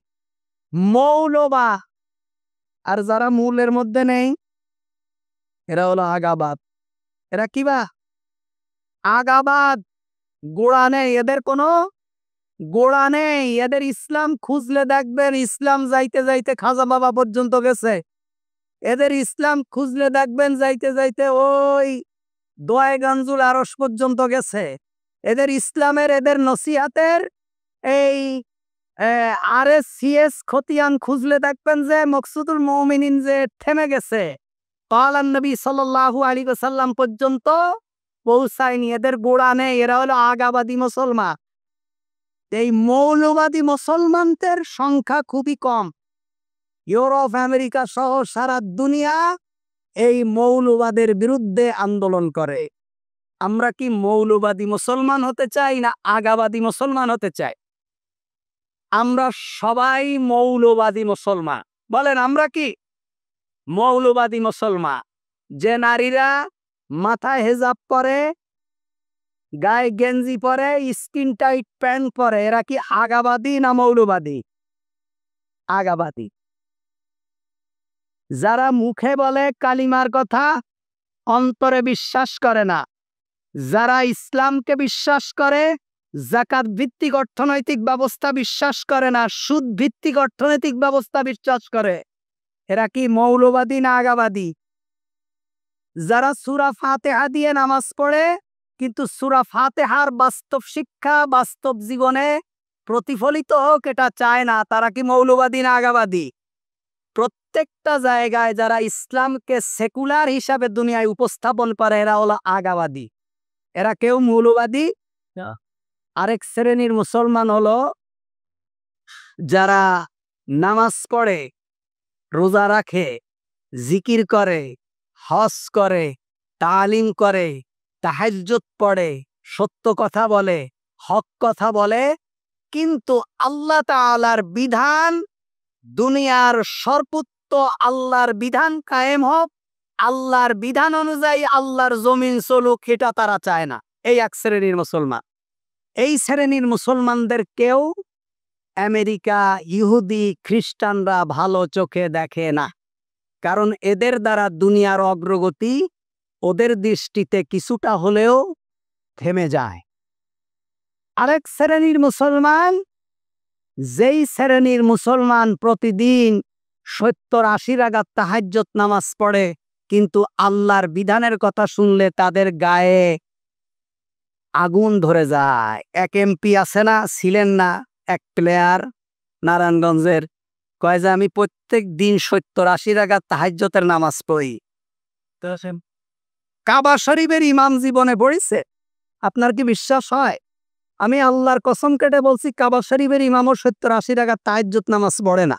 মৌলবাদ। আর যারা মূলের মধ্যে নেই, এরা হলো আগাবাদ। এরা কি বা? আগাবাদ। গোড়া নেই, এদের কোনো গোড়া নেই। এদের ইসলাম খুঁজলে দেখবেন, ইসলাম যাইতে যাইতে খাজা বাবা পর্যন্ত গেছে। এদের ইসলাম খুঁজলে দেখবেন যাইতে যাইতে ওই দোয়াইগঞ্জুল আরশ পর্যন্ত গেছে। এদের ইসলামের, এদের নসিহাতের এই RSCS খতিয়ান খুঁজলে দেখবেন যে মকসুদুল মুমিনিন যে থেমে গেছে, কালান নবী সাল্লাল্লাহু আলাইহি ওয়াসাল্লাম পর্যন্ত পৌঁছায়নি। এদের গোড়া নেই, এরা হলো আগাবাদী মুসলমান। এই মৌলবাদী মুসলমানদের সংখ্যা খুবই কম। ইউরোপ, আমেরিকা সহ সারা দুনিয়া এই মৌলবাদের বিরুদ্ধে আন্দোলন করে। আমরা কি মৌলবাদী মুসলমান হতে চাই না আগাবাদী মুসলমান হতে চাই? আমরা সবাই মৌলবাদী মুসলমান। বলেন আমরা কি মৌলবাদী মুসলমান? যে নারীরা মাথায় হেজাব পরে, গায়ে গেঞ্জি পরে, স্কিন টাইট প্যান্ট পরে, এরা কি আগাবাদী না মৌলবাদী? আগাবাদী। যারা মুখে বলে কালিমার কথা, অন্তরে বিশ্বাস করে না, যারা ইসলামকে বিশ্বাস করে, যাকাত ভিত্তিক অর্থনৈতিক ব্যবস্থা বিশ্বাস করে না, সুদ ভিত্তিক অর্থনৈতিক ব্যবস্থা বিশ্বাস করে, এরা কি মৌলবাদী না আগাবাদী? যারা সূরা ফাতিহা দিয়ে নামাজ পড়ে, কিন্তু সূরা ফাতিহার বাস্তব শিক্ষা বাস্তব জীবনে প্রতিফলিত হোক এটা চায় না, তারা কি মৌলবাদী না আগাবাদী? প্রত্যেকটা জায়গায় যারা ইসলামকে সেকুলার হিসাবে দুনিয়ায় উপস্থাপন করে, এরা হলো আগাবাদী। এরা কেউ মৌলবাদী না। আরেক শ্রেণীর মুসলমান হলো যারা নামাজ পড়ে, রোজা রাখে, জিকির করে, হজ করে, তালিম করে, তাহাজ্জুদ পড়ে, সত্য কথা বলে, হক কথা বলে, কিন্তু আল্লাহ তাআলার বিধান, দুনিয়ার সর্বোচ্চ আল্লাহর বিধান কায়েম হোক, আল্লাহর বিধান অনুযায়ী আল্লাহর জমিন চলুক, এটা তারা চায় না। এই এক শ্রেণীর মুসলমান। এই শ্রেণীর মুসলমানদের কেউ আমেরিকা, ইহুদি, খ্রিস্টানরা ভালো চোখে দেখে না, কারণ এদের দ্বারা দুনিয়ার অগ্রগতি ওদের দৃষ্টিতে কিছুটা হলেও থেমে যায়। আরেক শ্রেণীর মুসলমান, যেই শ্রেণীর মুসলমান প্রতিদিন 70-80 রাকাত তাহাজ্জুদ নামাজ পড়ে, কিন্তু আল্লাহর বিধানের কথা শুনলে তাদের গায়ে আগুন ধরে যায়। এক এমপি আছে না, ছিলেন না এক প্লেয়ার নারায়ণগঞ্জের, কয় যে আমি প্রত্যেক দিন 70-80 রাকাত তাহাজ্জুদের নামাজ পড়ি। কাবা শরীফের ইমাম জীবনে পড়েছে? আপনার কি বিশ্বাস হয়? আমি আল্লাহর কসম কেটে বলছি, কাবা শরীফের ইমামও 70-80 রাকাত তাহাজ্জুদ নামাজ পড়ে না।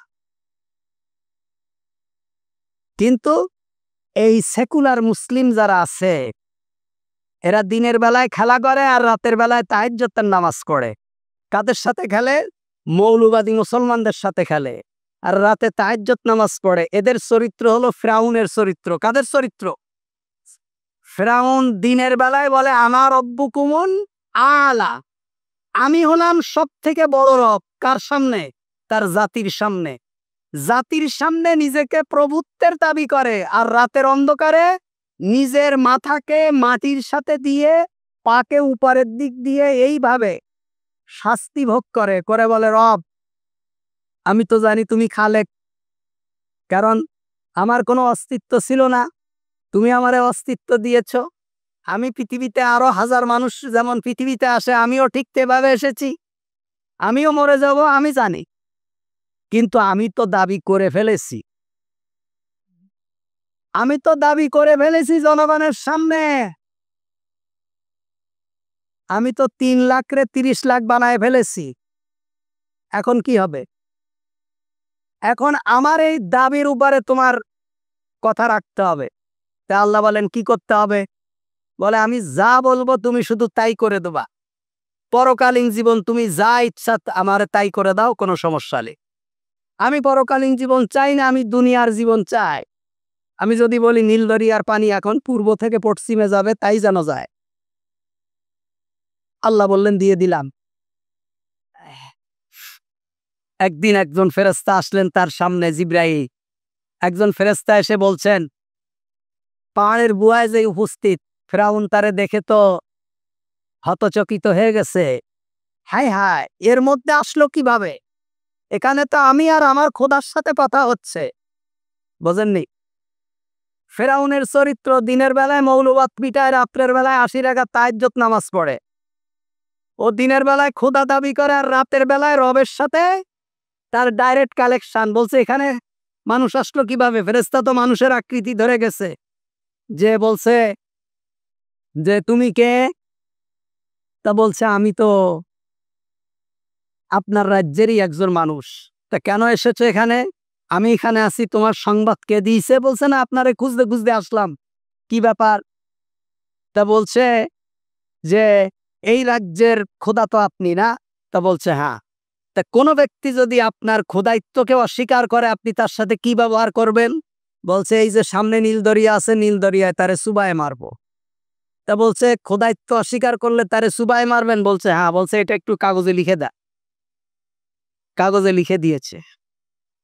কিন্তু এই সেকুলার মুসলিম যারা আছে, এরা দিনের বেলায় খেলা করে আর রাতের বেলায় তাহাজ্জুদের নামাজ পড়ে। কাদের সাথে খেলে? মৌলবাদী মুসলমানদের সাথে খেলে, আর রাতে তাহাজ্জুদ নামাজ পড়ে। এদের চরিত্র হলো ফিরআউনের চরিত্র। কাদের চরিত্র? ফিরআউন দিনের বেলায় বলে আমার রব্বুকুমুল আলা, আমি হলাম সব থেকে বড় রব। কার সামনে? তার জাতির সামনে। জাতির সামনে নিজেকে প্রভুত্বের দাবি করে, আর রাতের অন্ধকারে নিজের মাথাকে মাটির সাথে দিয়ে পাকে উপরের দিক দিয়ে এইভাবে শাস্তি ভোগ করে করে বলে, রব আমি তো জানি তুমি খালেক, কারণ আমার কোনো অস্তিত্ব ছিল না, তুমি আমারে অস্তিত্ব দিয়েছ। আমি পৃথিবীতে আরো 1000 মানুষ যেমন পৃথিবীতে আসে, আমিও ঠিক তেভাবে এসেছি, আমিও মরে যাব, আমি জানি, কিন্তু আমি তো দাবি করে ফেলেছি, আমি তো দাবি করে ফেলেছি জনগণের সামনে। আমি তো 3 লাখ রে 30 লাখ বানায় ফেলেছি। এখন কি হবে? এখন আমার এই দাবির উপরে তোমার কথা রাখতে হবে। তা আল্লাহ বলেন কি করতে হবে? বলে আমি যা বলবো তুমি শুধু তাই করে দেবা। পরকালীন জীবন তুমি যা ইচ্ছা আমারে তাই করে দাও, কোনো সমস্যা নেই। আমি পরকালীন জীবন চাই না, আমি দুনিয়ার জীবন চাই। আমি যদি বলি নীল দরিয়ার পানি এখন পূর্ব থেকে পশ্চিমে যাবে, তাই যেন যায়। আল্লাহ বললেন দিয়ে দিলাম। একদিন একজন ফেরেশতা আসলেন তার সামনে, জিবরাইল। একজন ফেরেশতা এসে বলছেন, পাহাড়ের বুয়ায় যে উপস্থিত ফিরআউন, তারে দেখে তো হতচকিত হয়ে গেছে। হায় হায়, এর মধ্যে আসলো কিভাবে? এখানে তো আমি আর আমার খোদার সাথে কথা হচ্ছে। বোঝেননি? ফিরআউনের চরিত্র, দিনের বেলায় মৌলবাদ পিটায়, রাত্রের বেলায় 80 রাকাত তাহাজ্জুদ নামাজ পড়ে। ও দিনের বেলায় খোদা দাবি করে, আর রাতের বেলায় রবের সাথে তার ডাইরেক্ট কালেকশন। বলছে এখানে মানুষ আসলো কিভাবে? ফেরেশতা তো মানুষের আকৃতি ধরে গেছে। যে বলছে যে তুমি কে? তা বলছে আমি তো আপনার রাজ্যেরই একজন মানুষ। তা কেন এসেছো এখানে? আমি এখানে আছি, তোমার সংবাদ কে দিয়েছে? বলছে না, আপনারে খুঁজতে খুঁজতে আসলাম। কি ব্যাপার? তা বলছে যে এই রাজ্যের খোদা তো আপনি না? তা বলছে হ্যাঁ। তা কোনো ব্যক্তি যদি আপনার খোদাইত্বকে অস্বীকার করে, আপনি তার সাথে কি ব্যবহার করবেন? বলছে এই যে সামনে নীল দরিয়া আছে, নীল দরিয়ায় তারে চুবায় মারবো। তা বলছে খোদাইত্ব অস্বীকার করলে তারে চুবায় মারবেন? বলছে হ্যাঁ। বলছে এটা একটু কাগজে লিখে দা। কাগজে লিখে দিয়েছে,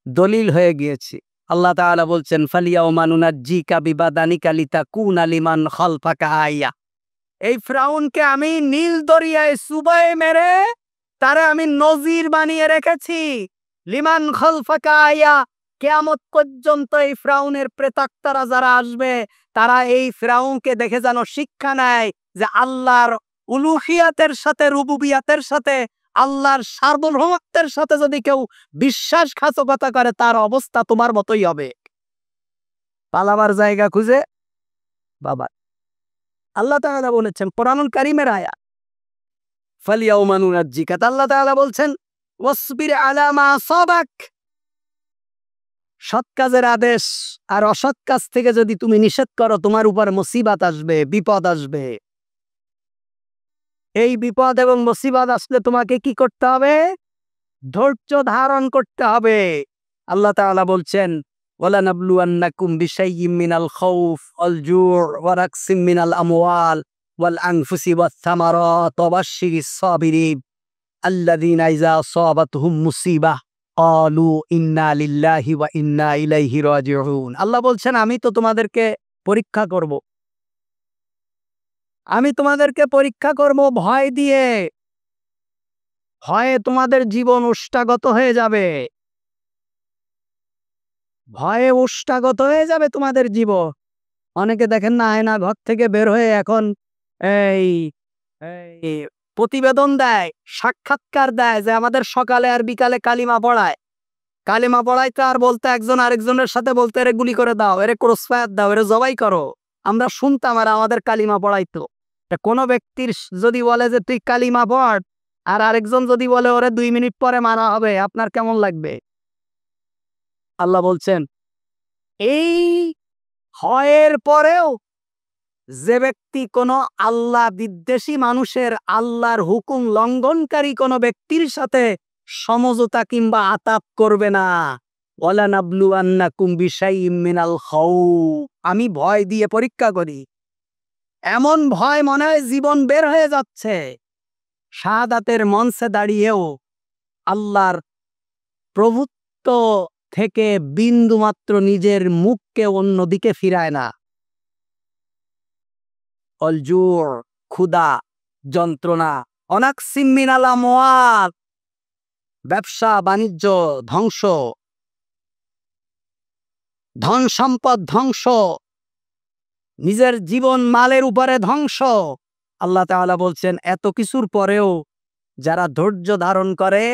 দলিল হয়ে গিয়েছে। আল্লাহ তাআলা বলছেন ফালিয়াউমা নুনাজ্জিকা বিবাদানিকা লিতাকুনা লিমান খালফাকা আয়া। এই ফিরআউনকে আমি নীল দরিয়ায় চুবায় মেরে তারে আমি নজির বানিয়ে রেখেছি। লিমান খালফাকা আয়া, কিয়ামত পর্যন্ত এই ফিরআউনের প্রেতাত্মারা যারা আসবে, তারা এই ফিরআউনকে দেখে যেন শিক্ষা নেয় যে আল্লাহর উলুহিয়াতের সাথে, রুবুবিয়াতের সাথে, আল্লাহর সার্বভৌমত্বের সাথে যদি কেউ বিশ্বাসঘাতকতা করে, তার অবস্থা তোমার মতোই হবে। পালাবার জায়গা খুঁজে বাবা। আল্লাহ তাআলা বলেছেন কোরআনুল কারীমের আয়াত, ফালিয়াউমা নুনাজ্জিকা। আল্লাহ তাআলা বলছেন ওয়াসবির আলা মা আসাবাক, সৎ কাজের আদেশ আর অসৎ কাজ থেকে যদি তুমি নিষেধ করো, তোমার উপর মুসিবত আসবে, বিপদ আসবে। এই বিপদ এবং মুসিবত আসলে তোমাকে কি করতে হবে? ধৈর্য ধারণ করতে হবে। আল্লাহ তাআলা বলছেন, ওয়ালানাবলুয়ান্নাকুম বিশাইয়্যিম মিনাল খাউফ ওয়াল জু' ওয়া রাকসিম মিনাল আমওয়াল ওয়াল আনফুসি ওয়াস সামারাত ওয়া বাশশিরিস সাবিরিন আল্লাযীনা ইযা আসাবাতহুম মুসিবাহ ক্বালু ইন্না লিল্লাহি ওয়া ইন্না ইলাইহি রাজিউন। আল্লাহ বলছেন, আমি তো তোমাদেরকে পরীক্ষা করব। আমি তোমাদেরকে পরীক্ষা করব ভয় দিয়ে। ভয়ে তোমাদের জীবন ওষ্ঠাগত হয়ে যাবে। ভয়ে ওষ্ঠাগত হয়ে যাবে তোমাদের জীবন। অনেকে দেখেন না, আয়না ঘর থেকে বের হয়ে এখন এই এই প্রতিবেদন দেয়, সাক্ষাৎকার দেয় যে আমাদের সকালে আর বিকালে কালিমা পড়ায়। কালিমা পড়াইতে আর বলতে একজন আরেকজনের সাথে বলতে, এরে গুলি করে দাও, এরে ক্রসফায়ার দাও, এরে জবাই করো। আমরা শুনতাম আর আমাদের কালিমা পড়াইতো। কোনো ব্যক্তির যদি বলে যে তুই কালিমা পড়, আর আরেকজন যদি বলে ওরে 2 মিনিট পরে মারা হবে, আপনার কেমন লাগবে? আল্লাহ বলছেন, এই ভয়ের পরেও যে ব্যক্তি কোনো আল্লাহ বিদ্বেষী মানুষের, আল্লাহর হুকুম লঙ্ঘনকারী কোনো ব্যক্তির সাথে সমঝোতা কিংবা আতাপ করবে না। ওয়ালানাবলুয়ান্নাকুম বিশাইয়্যিম মিনাল খাউফ, আমি ভয় দিয়ে পরীক্ষা করি। এমন ভয় মনে হয় জীবন বের হয়ে যাচ্ছে। শাহাদাতের মঞ্চে দাঁড়িয়েও আল্লাহর প্রভুত্ব থেকে বিন্দুমাত্র নিজের মুখকে অন্যদিকে ফিরায় না। অলজুর, ক্ষুধা, যন্ত্রণা, অনাকসিম মিনাল আমওয়াল, ব্যবসা বাণিজ্য ধ্বংস, ধন সম্পদ ধ্বংস, নিজের জীবন মালের উপরে ধ্বংস। আল্লাহ তাআলা বলছেন, এত কিছুর পরেও যারা ধৈর্য ধারণ করে,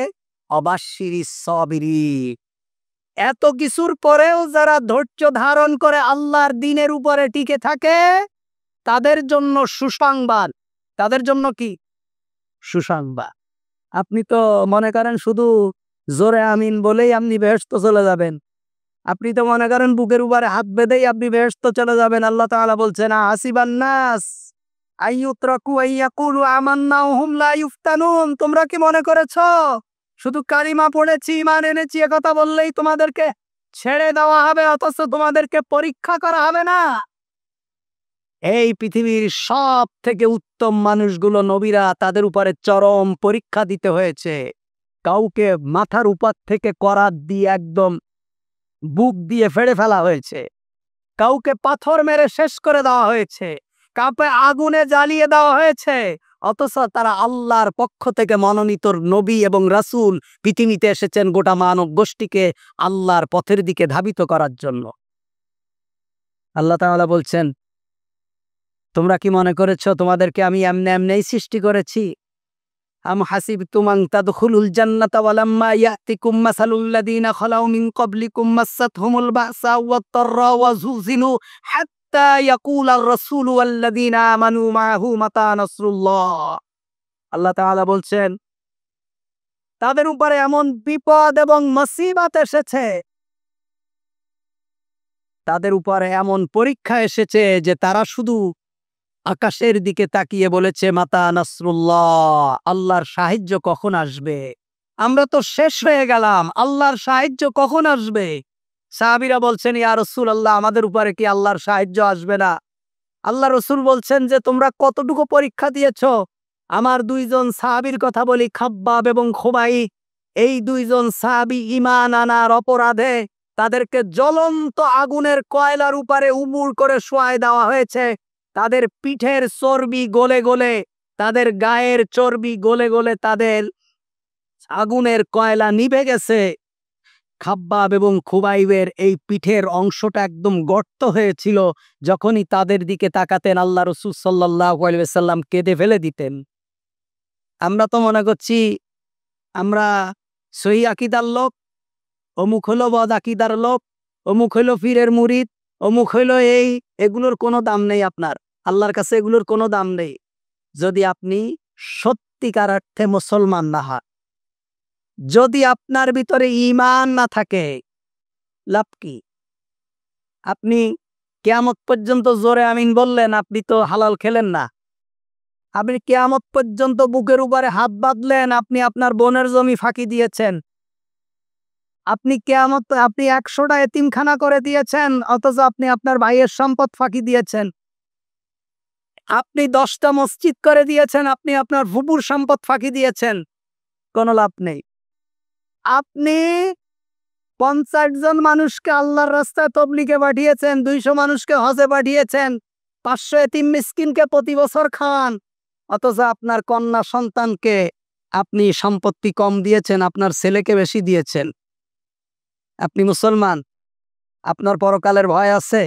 অবাশশিরিস সাবিরিন, এত কিছুর পরেও যারা ধৈর্য ধারণ করে আল্লাহর দ্বীনের উপরে টিকে থাকে, তাদের জন্য সুসংবাদ। তাদের জন্য কি সুসংবাদ? আপনি তো মনে করেন শুধু জোরে আমিন বলেই আপনি বেহেশত চলে যাবেন। আপনি তো মনে করেন বুকের উপরে হাত বেঁধেই আপনি বেহেশত চলে যাবেন। আল্লাহ তাআলা বলছেন, হাসিবান নাস আইয়ুতরাকু আইয়াকুলু আমান্না ওয়া হুম লা ইফতানুন। তোমরা কি মনে করেছো শুধু কালিমা পড়েছি, ঈমান এনেছি এ কথা বললেই তোমাদেরকে ছেড়ে দেওয়া হবে, অথচ তোমাদেরকে পরীক্ষা করা হবে না? এই পৃথিবীর সব থেকে উত্তম মানুষগুলো, নবীরা, তাদের উপরে চরম পরীক্ষা দিতে হয়েছে। কাউকে মাথার উপর থেকে করাত দিয়ে একদম বুক দিয়ে ফেড়ে ফেলা হয়েছে, কাউকে পাথর মেরে শেষ করে দেওয়া হয়েছে, কাউকে আগুনে জ্বালিয়ে দেওয়া হয়েছে, অথচ তারা আল্লাহর পক্ষ থেকে মনোনীত নবী এবং রাসূল পৃথিবীতে এসেছেন গোটা মানব গোষ্ঠীকে আল্লাহর পথের দিকে ধাবিত করার জন্য। আল্লাহ তাআলা বলছেন, তোমরা কি মনে করেছো তোমাদেরকে আমি এমনি এমনিই সৃষ্টি করেছি? আম হাসিবতুম আন তাদখুলুল জান্নাতা ওয়ালাম্মা ইয়াতিকুম মাসালুল্লাযীনা খালাউ মিন ক্বাবলিকুম মাসাতহুমুল বা'সা ওয়াদ-দাররা ওয়া যুলজিলু হাত্তা ইয়াকুলার রাসূলু ওয়াল্লাযীনা আমানু মা'আহু মাতা নাসরুল্লাহ। আল্লাহ তাআলা বলছেন, তাদের উপরে এমন বিপদ এবং মুসিবত এসেছে, তাদের উপরে এমন পরীক্ষা এসেছে যে তারা শুধু আকাশের দিকে তাকিয়ে বলেছে, মাতা নাসরুল্লাহ, আল্লাহর সাহায্য কখন আসবে? আমরা তো শেষ হয়ে গেলাম, আল্লাহর সাহায্য কখন আসবে? সাহাবীরা বলছেন, ইয়া রাসূলুল্লাহ, আমাদের উপরে কি আল্লাহর সাহায্য আসবে না? আল্লাহ রাসূল বলছেন যে তোমরা কতটুকু পরীক্ষা দিয়েছো? আমার 2 জন সাহাবীর কথা বলি, খাব্বাব এবং খুবাইব। এই 2 জন সাহাবী ঈমান আনার অপরাধে তাদেরকে জ্বলন্ত আগুনের কয়লার উপরে উপুড় করে শোয়ায় দেওয়া হয়েছে। তাদের পিঠের চর্বি গলে গলে, তাদের গায়ের চর্বি গলে গলে তাদের আগুনের কয়লা নিভে গেছে। খাব্বাব এবং খুবাইবের এই পিঠের অংশটা একদম গর্ত হয়েছিল। যখনই তাদের দিকে তাকাতেন আল্লাহ রাসূল সাল্লাল্লাহু আলাইহি ওয়াসাল্লাম কেঁদে ফেলে দিতেন। আমরা তো মনে করছি আমরা সহি আকীদার লোক, অমুক হলো বদ আকীদার লোক, অমুক হলো পীরের মুরিদ, অমুক হইলো এই। এগুলোর কোনো দাম নেই আপনার, আল্লাহর কাছে এগুলোর কোনো দাম নেই যদি আপনি সত্যিকার অর্থে মুসলমান না হন, যদি আপনার ভিতরে ঈমান না থাকে। লাভ কি? আপনি কিয়ামত পর্যন্ত জোরে আমিন বললেন, আপনি তো হালাল খেলেন না। আপনি কিয়ামত পর্যন্ত বুকের উপরে হাত বাঁধলেন, আপনি আপনার বোনের জমি ফাঁকি দিয়েছেন। আপনি ১০০টা এতিমখানা করে দিয়েছেন, অথচ আপনি আপনার ভাইয়ের সম্পদ ফাঁকি দিয়েছেন। আপনি ১০টা মসজিদ করে দিয়েছেন, আপনি আপনার ফুপুর সম্পদ ফাঁকি দিয়েছেন। কোনো লাভ নেই। আপনি ৫০ জন মানুষকে আল্লাহর রাস্তায় তবলিগে পাঠিয়েছেন, ২০০ মানুষকে হজে পাঠিয়েছেন, ৫০০ এতিম মিসকিনকে প্রতি বছর খাওয়ান, অথচ আপনার কন্যা সন্তানকে আপনি সম্পত্তি কম দিয়েছেন, আপনার ছেলেকে বেশি দিয়েছেন। আপনি মুসলমান, আপনার পরকালের ভয় আছে?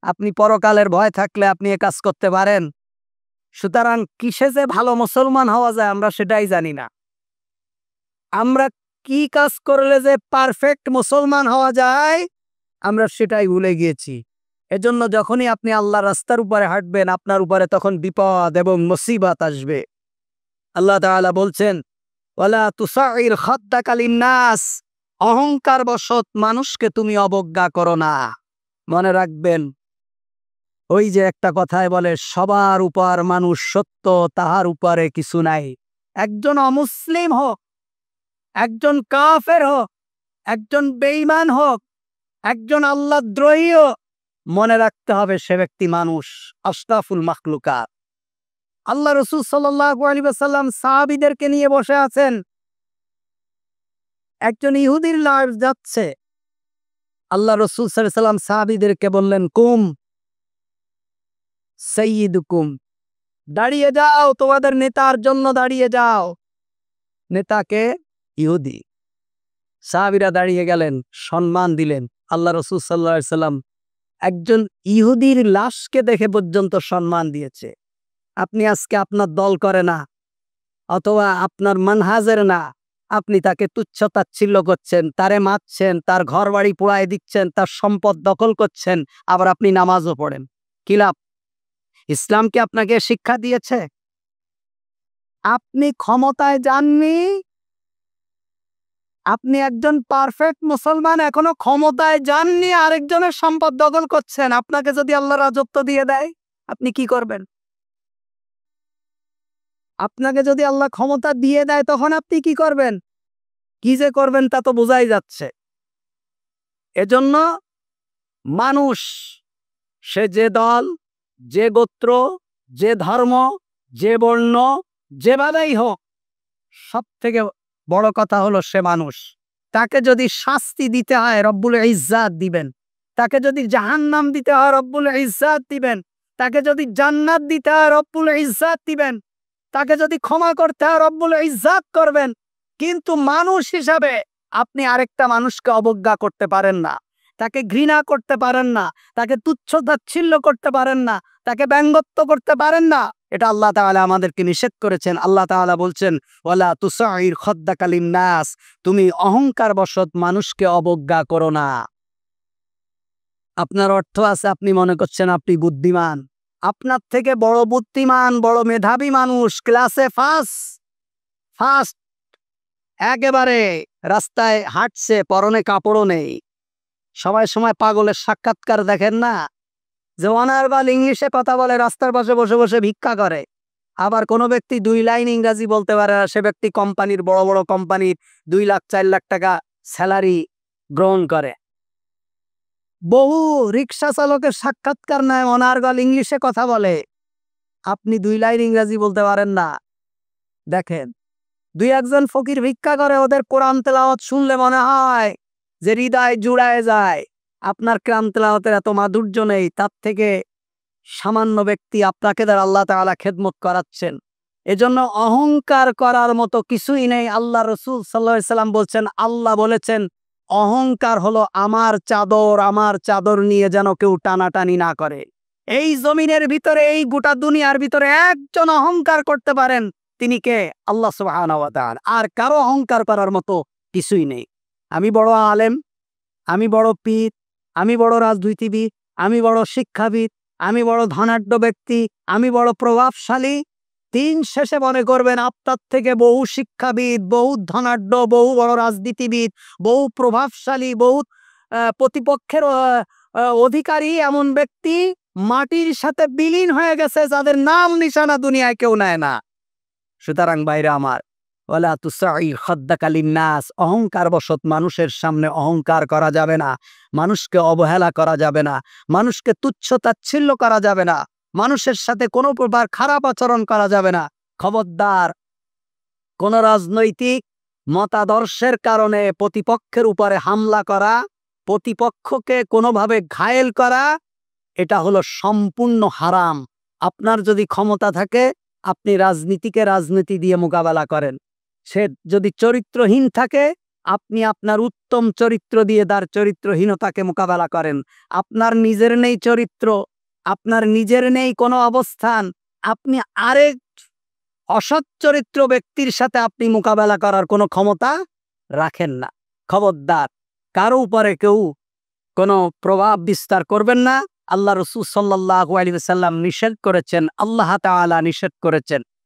আপনি পরকালের ভয় থাকলে আপনি এ কাজ করতে পারেন? সুতরাং কিসে যে ভালো মুসলমান হওয়া যায় আমরা সেটাই জানি না। আমরা কি কাজ করলে যে পারফেক্ট মুসলমান হওয়া যায় আমরা সেটাই ভুলে গিয়েছি। এজন্য যখনই আপনি আল্লাহর রাস্তার উপরে হাঁটবেন আপনার উপরে তখন বিপদ এবং মুসিবত আসবে। আল্লাহ তাআলা বলছেন, ওয়ালা তুসাইর খাদ্দাকা লিন্নাস, অহংকার বশত মানুষকে তুমি অবজ্ঞা করো না। মনে রাখবেন, ওই যে একটা কথায় বলে, সবার উপর মানুষ সত্য, তাহার উপরে কিছু নাই। একজন অমুসলিম হোক, একজন কাফের হোক, একজন বেঈমান হোক, একজন আল্লাহদ্রোহী হোক, মনে রাখতে হবে সে ব্যক্তি মানুষ, আশরাফুল মাখলুকাত। আল্লাহ রাসূল সাল্লাল্লাহু আলাইহি ওয়াসাল্লাম সাহাবীদেরকে নিয়ে বসে আছেন। একজন ইহুদির লাশ যাচ্ছে। আল্লাহ রাসূল সাল্লাল্লাহু আলাইহি ওয়াসাল্লাম সাহাবীদেরকে বললেন, কুম সাইয়্যিদুকুম, দাঁড়িয়ে যাও, তোমাদের নেতার জন্য দাঁড়িয়ে যাও। নেতাকে? ইহুদি। সাহাবীরা দাঁড়িয়ে গেলেন, সম্মান দিলেন। আল্লাহ রাসূল সাল্লাল্লাহু আলাইহি ওয়াসাল্লাম একজন ইহুদির লাশকে দেখে পর্যন্ত সম্মান দিয়েছে। আপনি আজকে আপনার দল করে না, অথবা আপনার মানহাজের না, আপনি তাকে তুচ্ছ তাচ্ছিল্য করছেন, তারে মারছেন, তার ঘর বাড়ি পোড়ায় দিচ্ছেন, তার সম্পদ দখল করছেন, আবার আপনি নামাজও পড়েন। কি লাভ? ইসলাম কি আপনাকে শিক্ষা দিয়েছে? আপনি ক্ষমতায় যাননি, আপনি একজন পারফেক্ট মুসলমান, এখনো ক্ষমতায় যাননি, আরেকজনের সম্পদ দখল করছেন। আপনাকে যদি আল্লাহ রাজত্ব দিয়ে দেয় আপনি কি করবেন? আপনাকে যদি আল্লাহ ক্ষমতা দিয়ে দেয় তখন আপনি কি করবেন? কি যে করবেন তা তো বোঝাই যাচ্ছে। এজন্য মানুষ, সে যে দল, যে গোত্র, যে ধর্ম, যে বর্ণ, যেভাবেই হোক, সব থেকে বড় কথা হলো সে মানুষ। তাকে যদি শাস্তি দিতে হয় রব্বুল ইজ্জাত দিবেন, তাকে যদি জাহান্নাম দিতে হয় রব্বুল ইজ্জাত দিবেন, তাকে যদি জান্নাত দিতে হয় রব্বুল ইজ্জাত দিবেন, তাকে যদি ক্ষমা করতে হয় রব্বুল ইজ্জাত করবেন। কিন্তু মানুষ হিসাবে আপনি আরেকটা মানুষকে অবজ্ঞা করতে পারেন না, তাকে ঘৃণা করতে পারেন না, তাকে তুচ্ছ তাচ্ছিল্য করতে পারেন না, তাকে ব্যঙ্গত্ব করতে পারেন না। এটা আল্লাহ তাআলা আমাদেরকে নিষেধ করেছেন। আল্লাহ তাআলা বলছেন, ওয়ালা তুসাইর খাদ্দাকা লিন্নাস, তুমি অহংকার বশত মানুষকে অবজ্ঞা করো না। আপনার অর্থ আছে, আপনি মনে করছেন আপনি বুদ্ধিমান। আপনার থেকে বড় বুদ্ধিমান, বড় মেধাবী মানুষ, ক্লাসে ফার্স্ট, একেবারে রাস্তায় হাঁটছে, পরনে কাপড়ও নেই। সময় সময় পাগলের সাক্ষাৎকার দেখেন না, যে অনার্বাল ইংলিশে কথা বলে, রাস্তার পাশে বসে বসে ভিক্ষা করে। আবার কোনো ব্যক্তি 2 লাইন ইংরাজি বলতে পারে না, সে ব্যক্তি কোম্পানির, বড় বড় কোম্পানির 2 লাখ 4 লাখ টাকা স্যালারি গ্রহণ করে। বহু রিক্সা চালকের সাক্ষাৎকার নেয়, অনার্বাল ইংলিশে কথা বলে। আপনি 2 লাইন ইংরাজি বলতে পারেন না। দেখেন, 2-1 ফকির ভিক্ষা করে, ওদের কোরআন তেলাওয়াত শুনলে মনে হয় যে হৃদয় জুড়ায় যায়। আপনার কোরআন তেলাওয়াতের এত মাধুর্য নেই, তার থেকে সামান্য ব্যক্তি আপনাকে দ্বারা আল্লাহ তাআলা খেদমত করাচ্ছেন। এজন্য অহংকার করার মতো কিছুই নেই। আল্লাহ রাসূল সাল্লাল্লাহু আলাইহি সাল্লাম বলছেন, আল্লাহ বলেছেন, অহংকার হলো আমার চাদর নিয়ে যেন কেউ টানাটানি না করে। এই জমিনের ভিতরে, এই গোটা দুনিয়ার ভিতরে একজন অহংকার করতে পারেন, তিনি কে? আল্লাহ সুবহানাহু ওয়া তাআলা। আর কারো অহংকার করার মতো কিছুই নেই। আমি বড় আলেম, আমি বড় পীর, আমি বড় রাজনীতিবিদ, আমি বড় শিক্ষাবিদ, আমি বড় ধনাঢ্য ব্যক্তি, আমি বড় প্রভাবশালী। দিন শেষে মনে করবেন আপনার থেকে বহু শিক্ষাবিদ, বহু ধনাঢ্য, বহু বড় রাজনীতিবিদ, বহু প্রভাবশালী, বহু প্রতিপক্ষের অধিকারী এমন ব্যক্তি মাটির সাথে বিলীন হয়ে গেছে, যাদের নাম নিশানা দুনিয়ায় কেউ নেয় না। সুতরাং বাইরে আমার, ওয়ালা তুসাইর খাদ্দাকা লিন্নাস, অহংকার বশত মানুষের সামনে অহংকার করা যাবে না, মানুষকে অবহেলা করা যাবে না, মানুষকে তুচ্ছ তাচ্ছিল্য করা যাবে না, মানুষের সাথে কোনো প্রকার খারাপ আচরণ করা যাবে না। খবরদার, কোন রাজনৈতিক মতাদর্শের কারণে প্রতিপক্ষের উপরে হামলা করা, প্রতিপক্ষকে কোনোভাবে ঘায়েল করা, এটা হলো সম্পূর্ণ হারাম। আপনার যদি ক্ষমতা থাকে, আপনি রাজনীতিকে রাজনীতি দিয়ে মোকাবেলা করেন। সে যদি চরিত্রহীন থাকে, আপনি আপনার উত্তম চরিত্র দিয়ে তার চরিত্রহীনতাকে মোকাবেলা করেন। আপনার নিজের নেই চরিত্র, আপনার নিজের নেই কোনো অবস্থান, আপনি আরেক অসৎ চরিত্র ব্যক্তির সাথে আপনি মোকাবেলা করার কোনো ক্ষমতা রাখেন না। খবরদার, কারো উপরে কেউ কোনো প্রভাব বিস্তার করবেন না। আল্লাহ রাসূল সাল্লাল্লাহু আলাইহি ওয়াসাল্লাম নিষেধ করেছেন, আল্লাহ তাআলা নিষেধ করেছেন।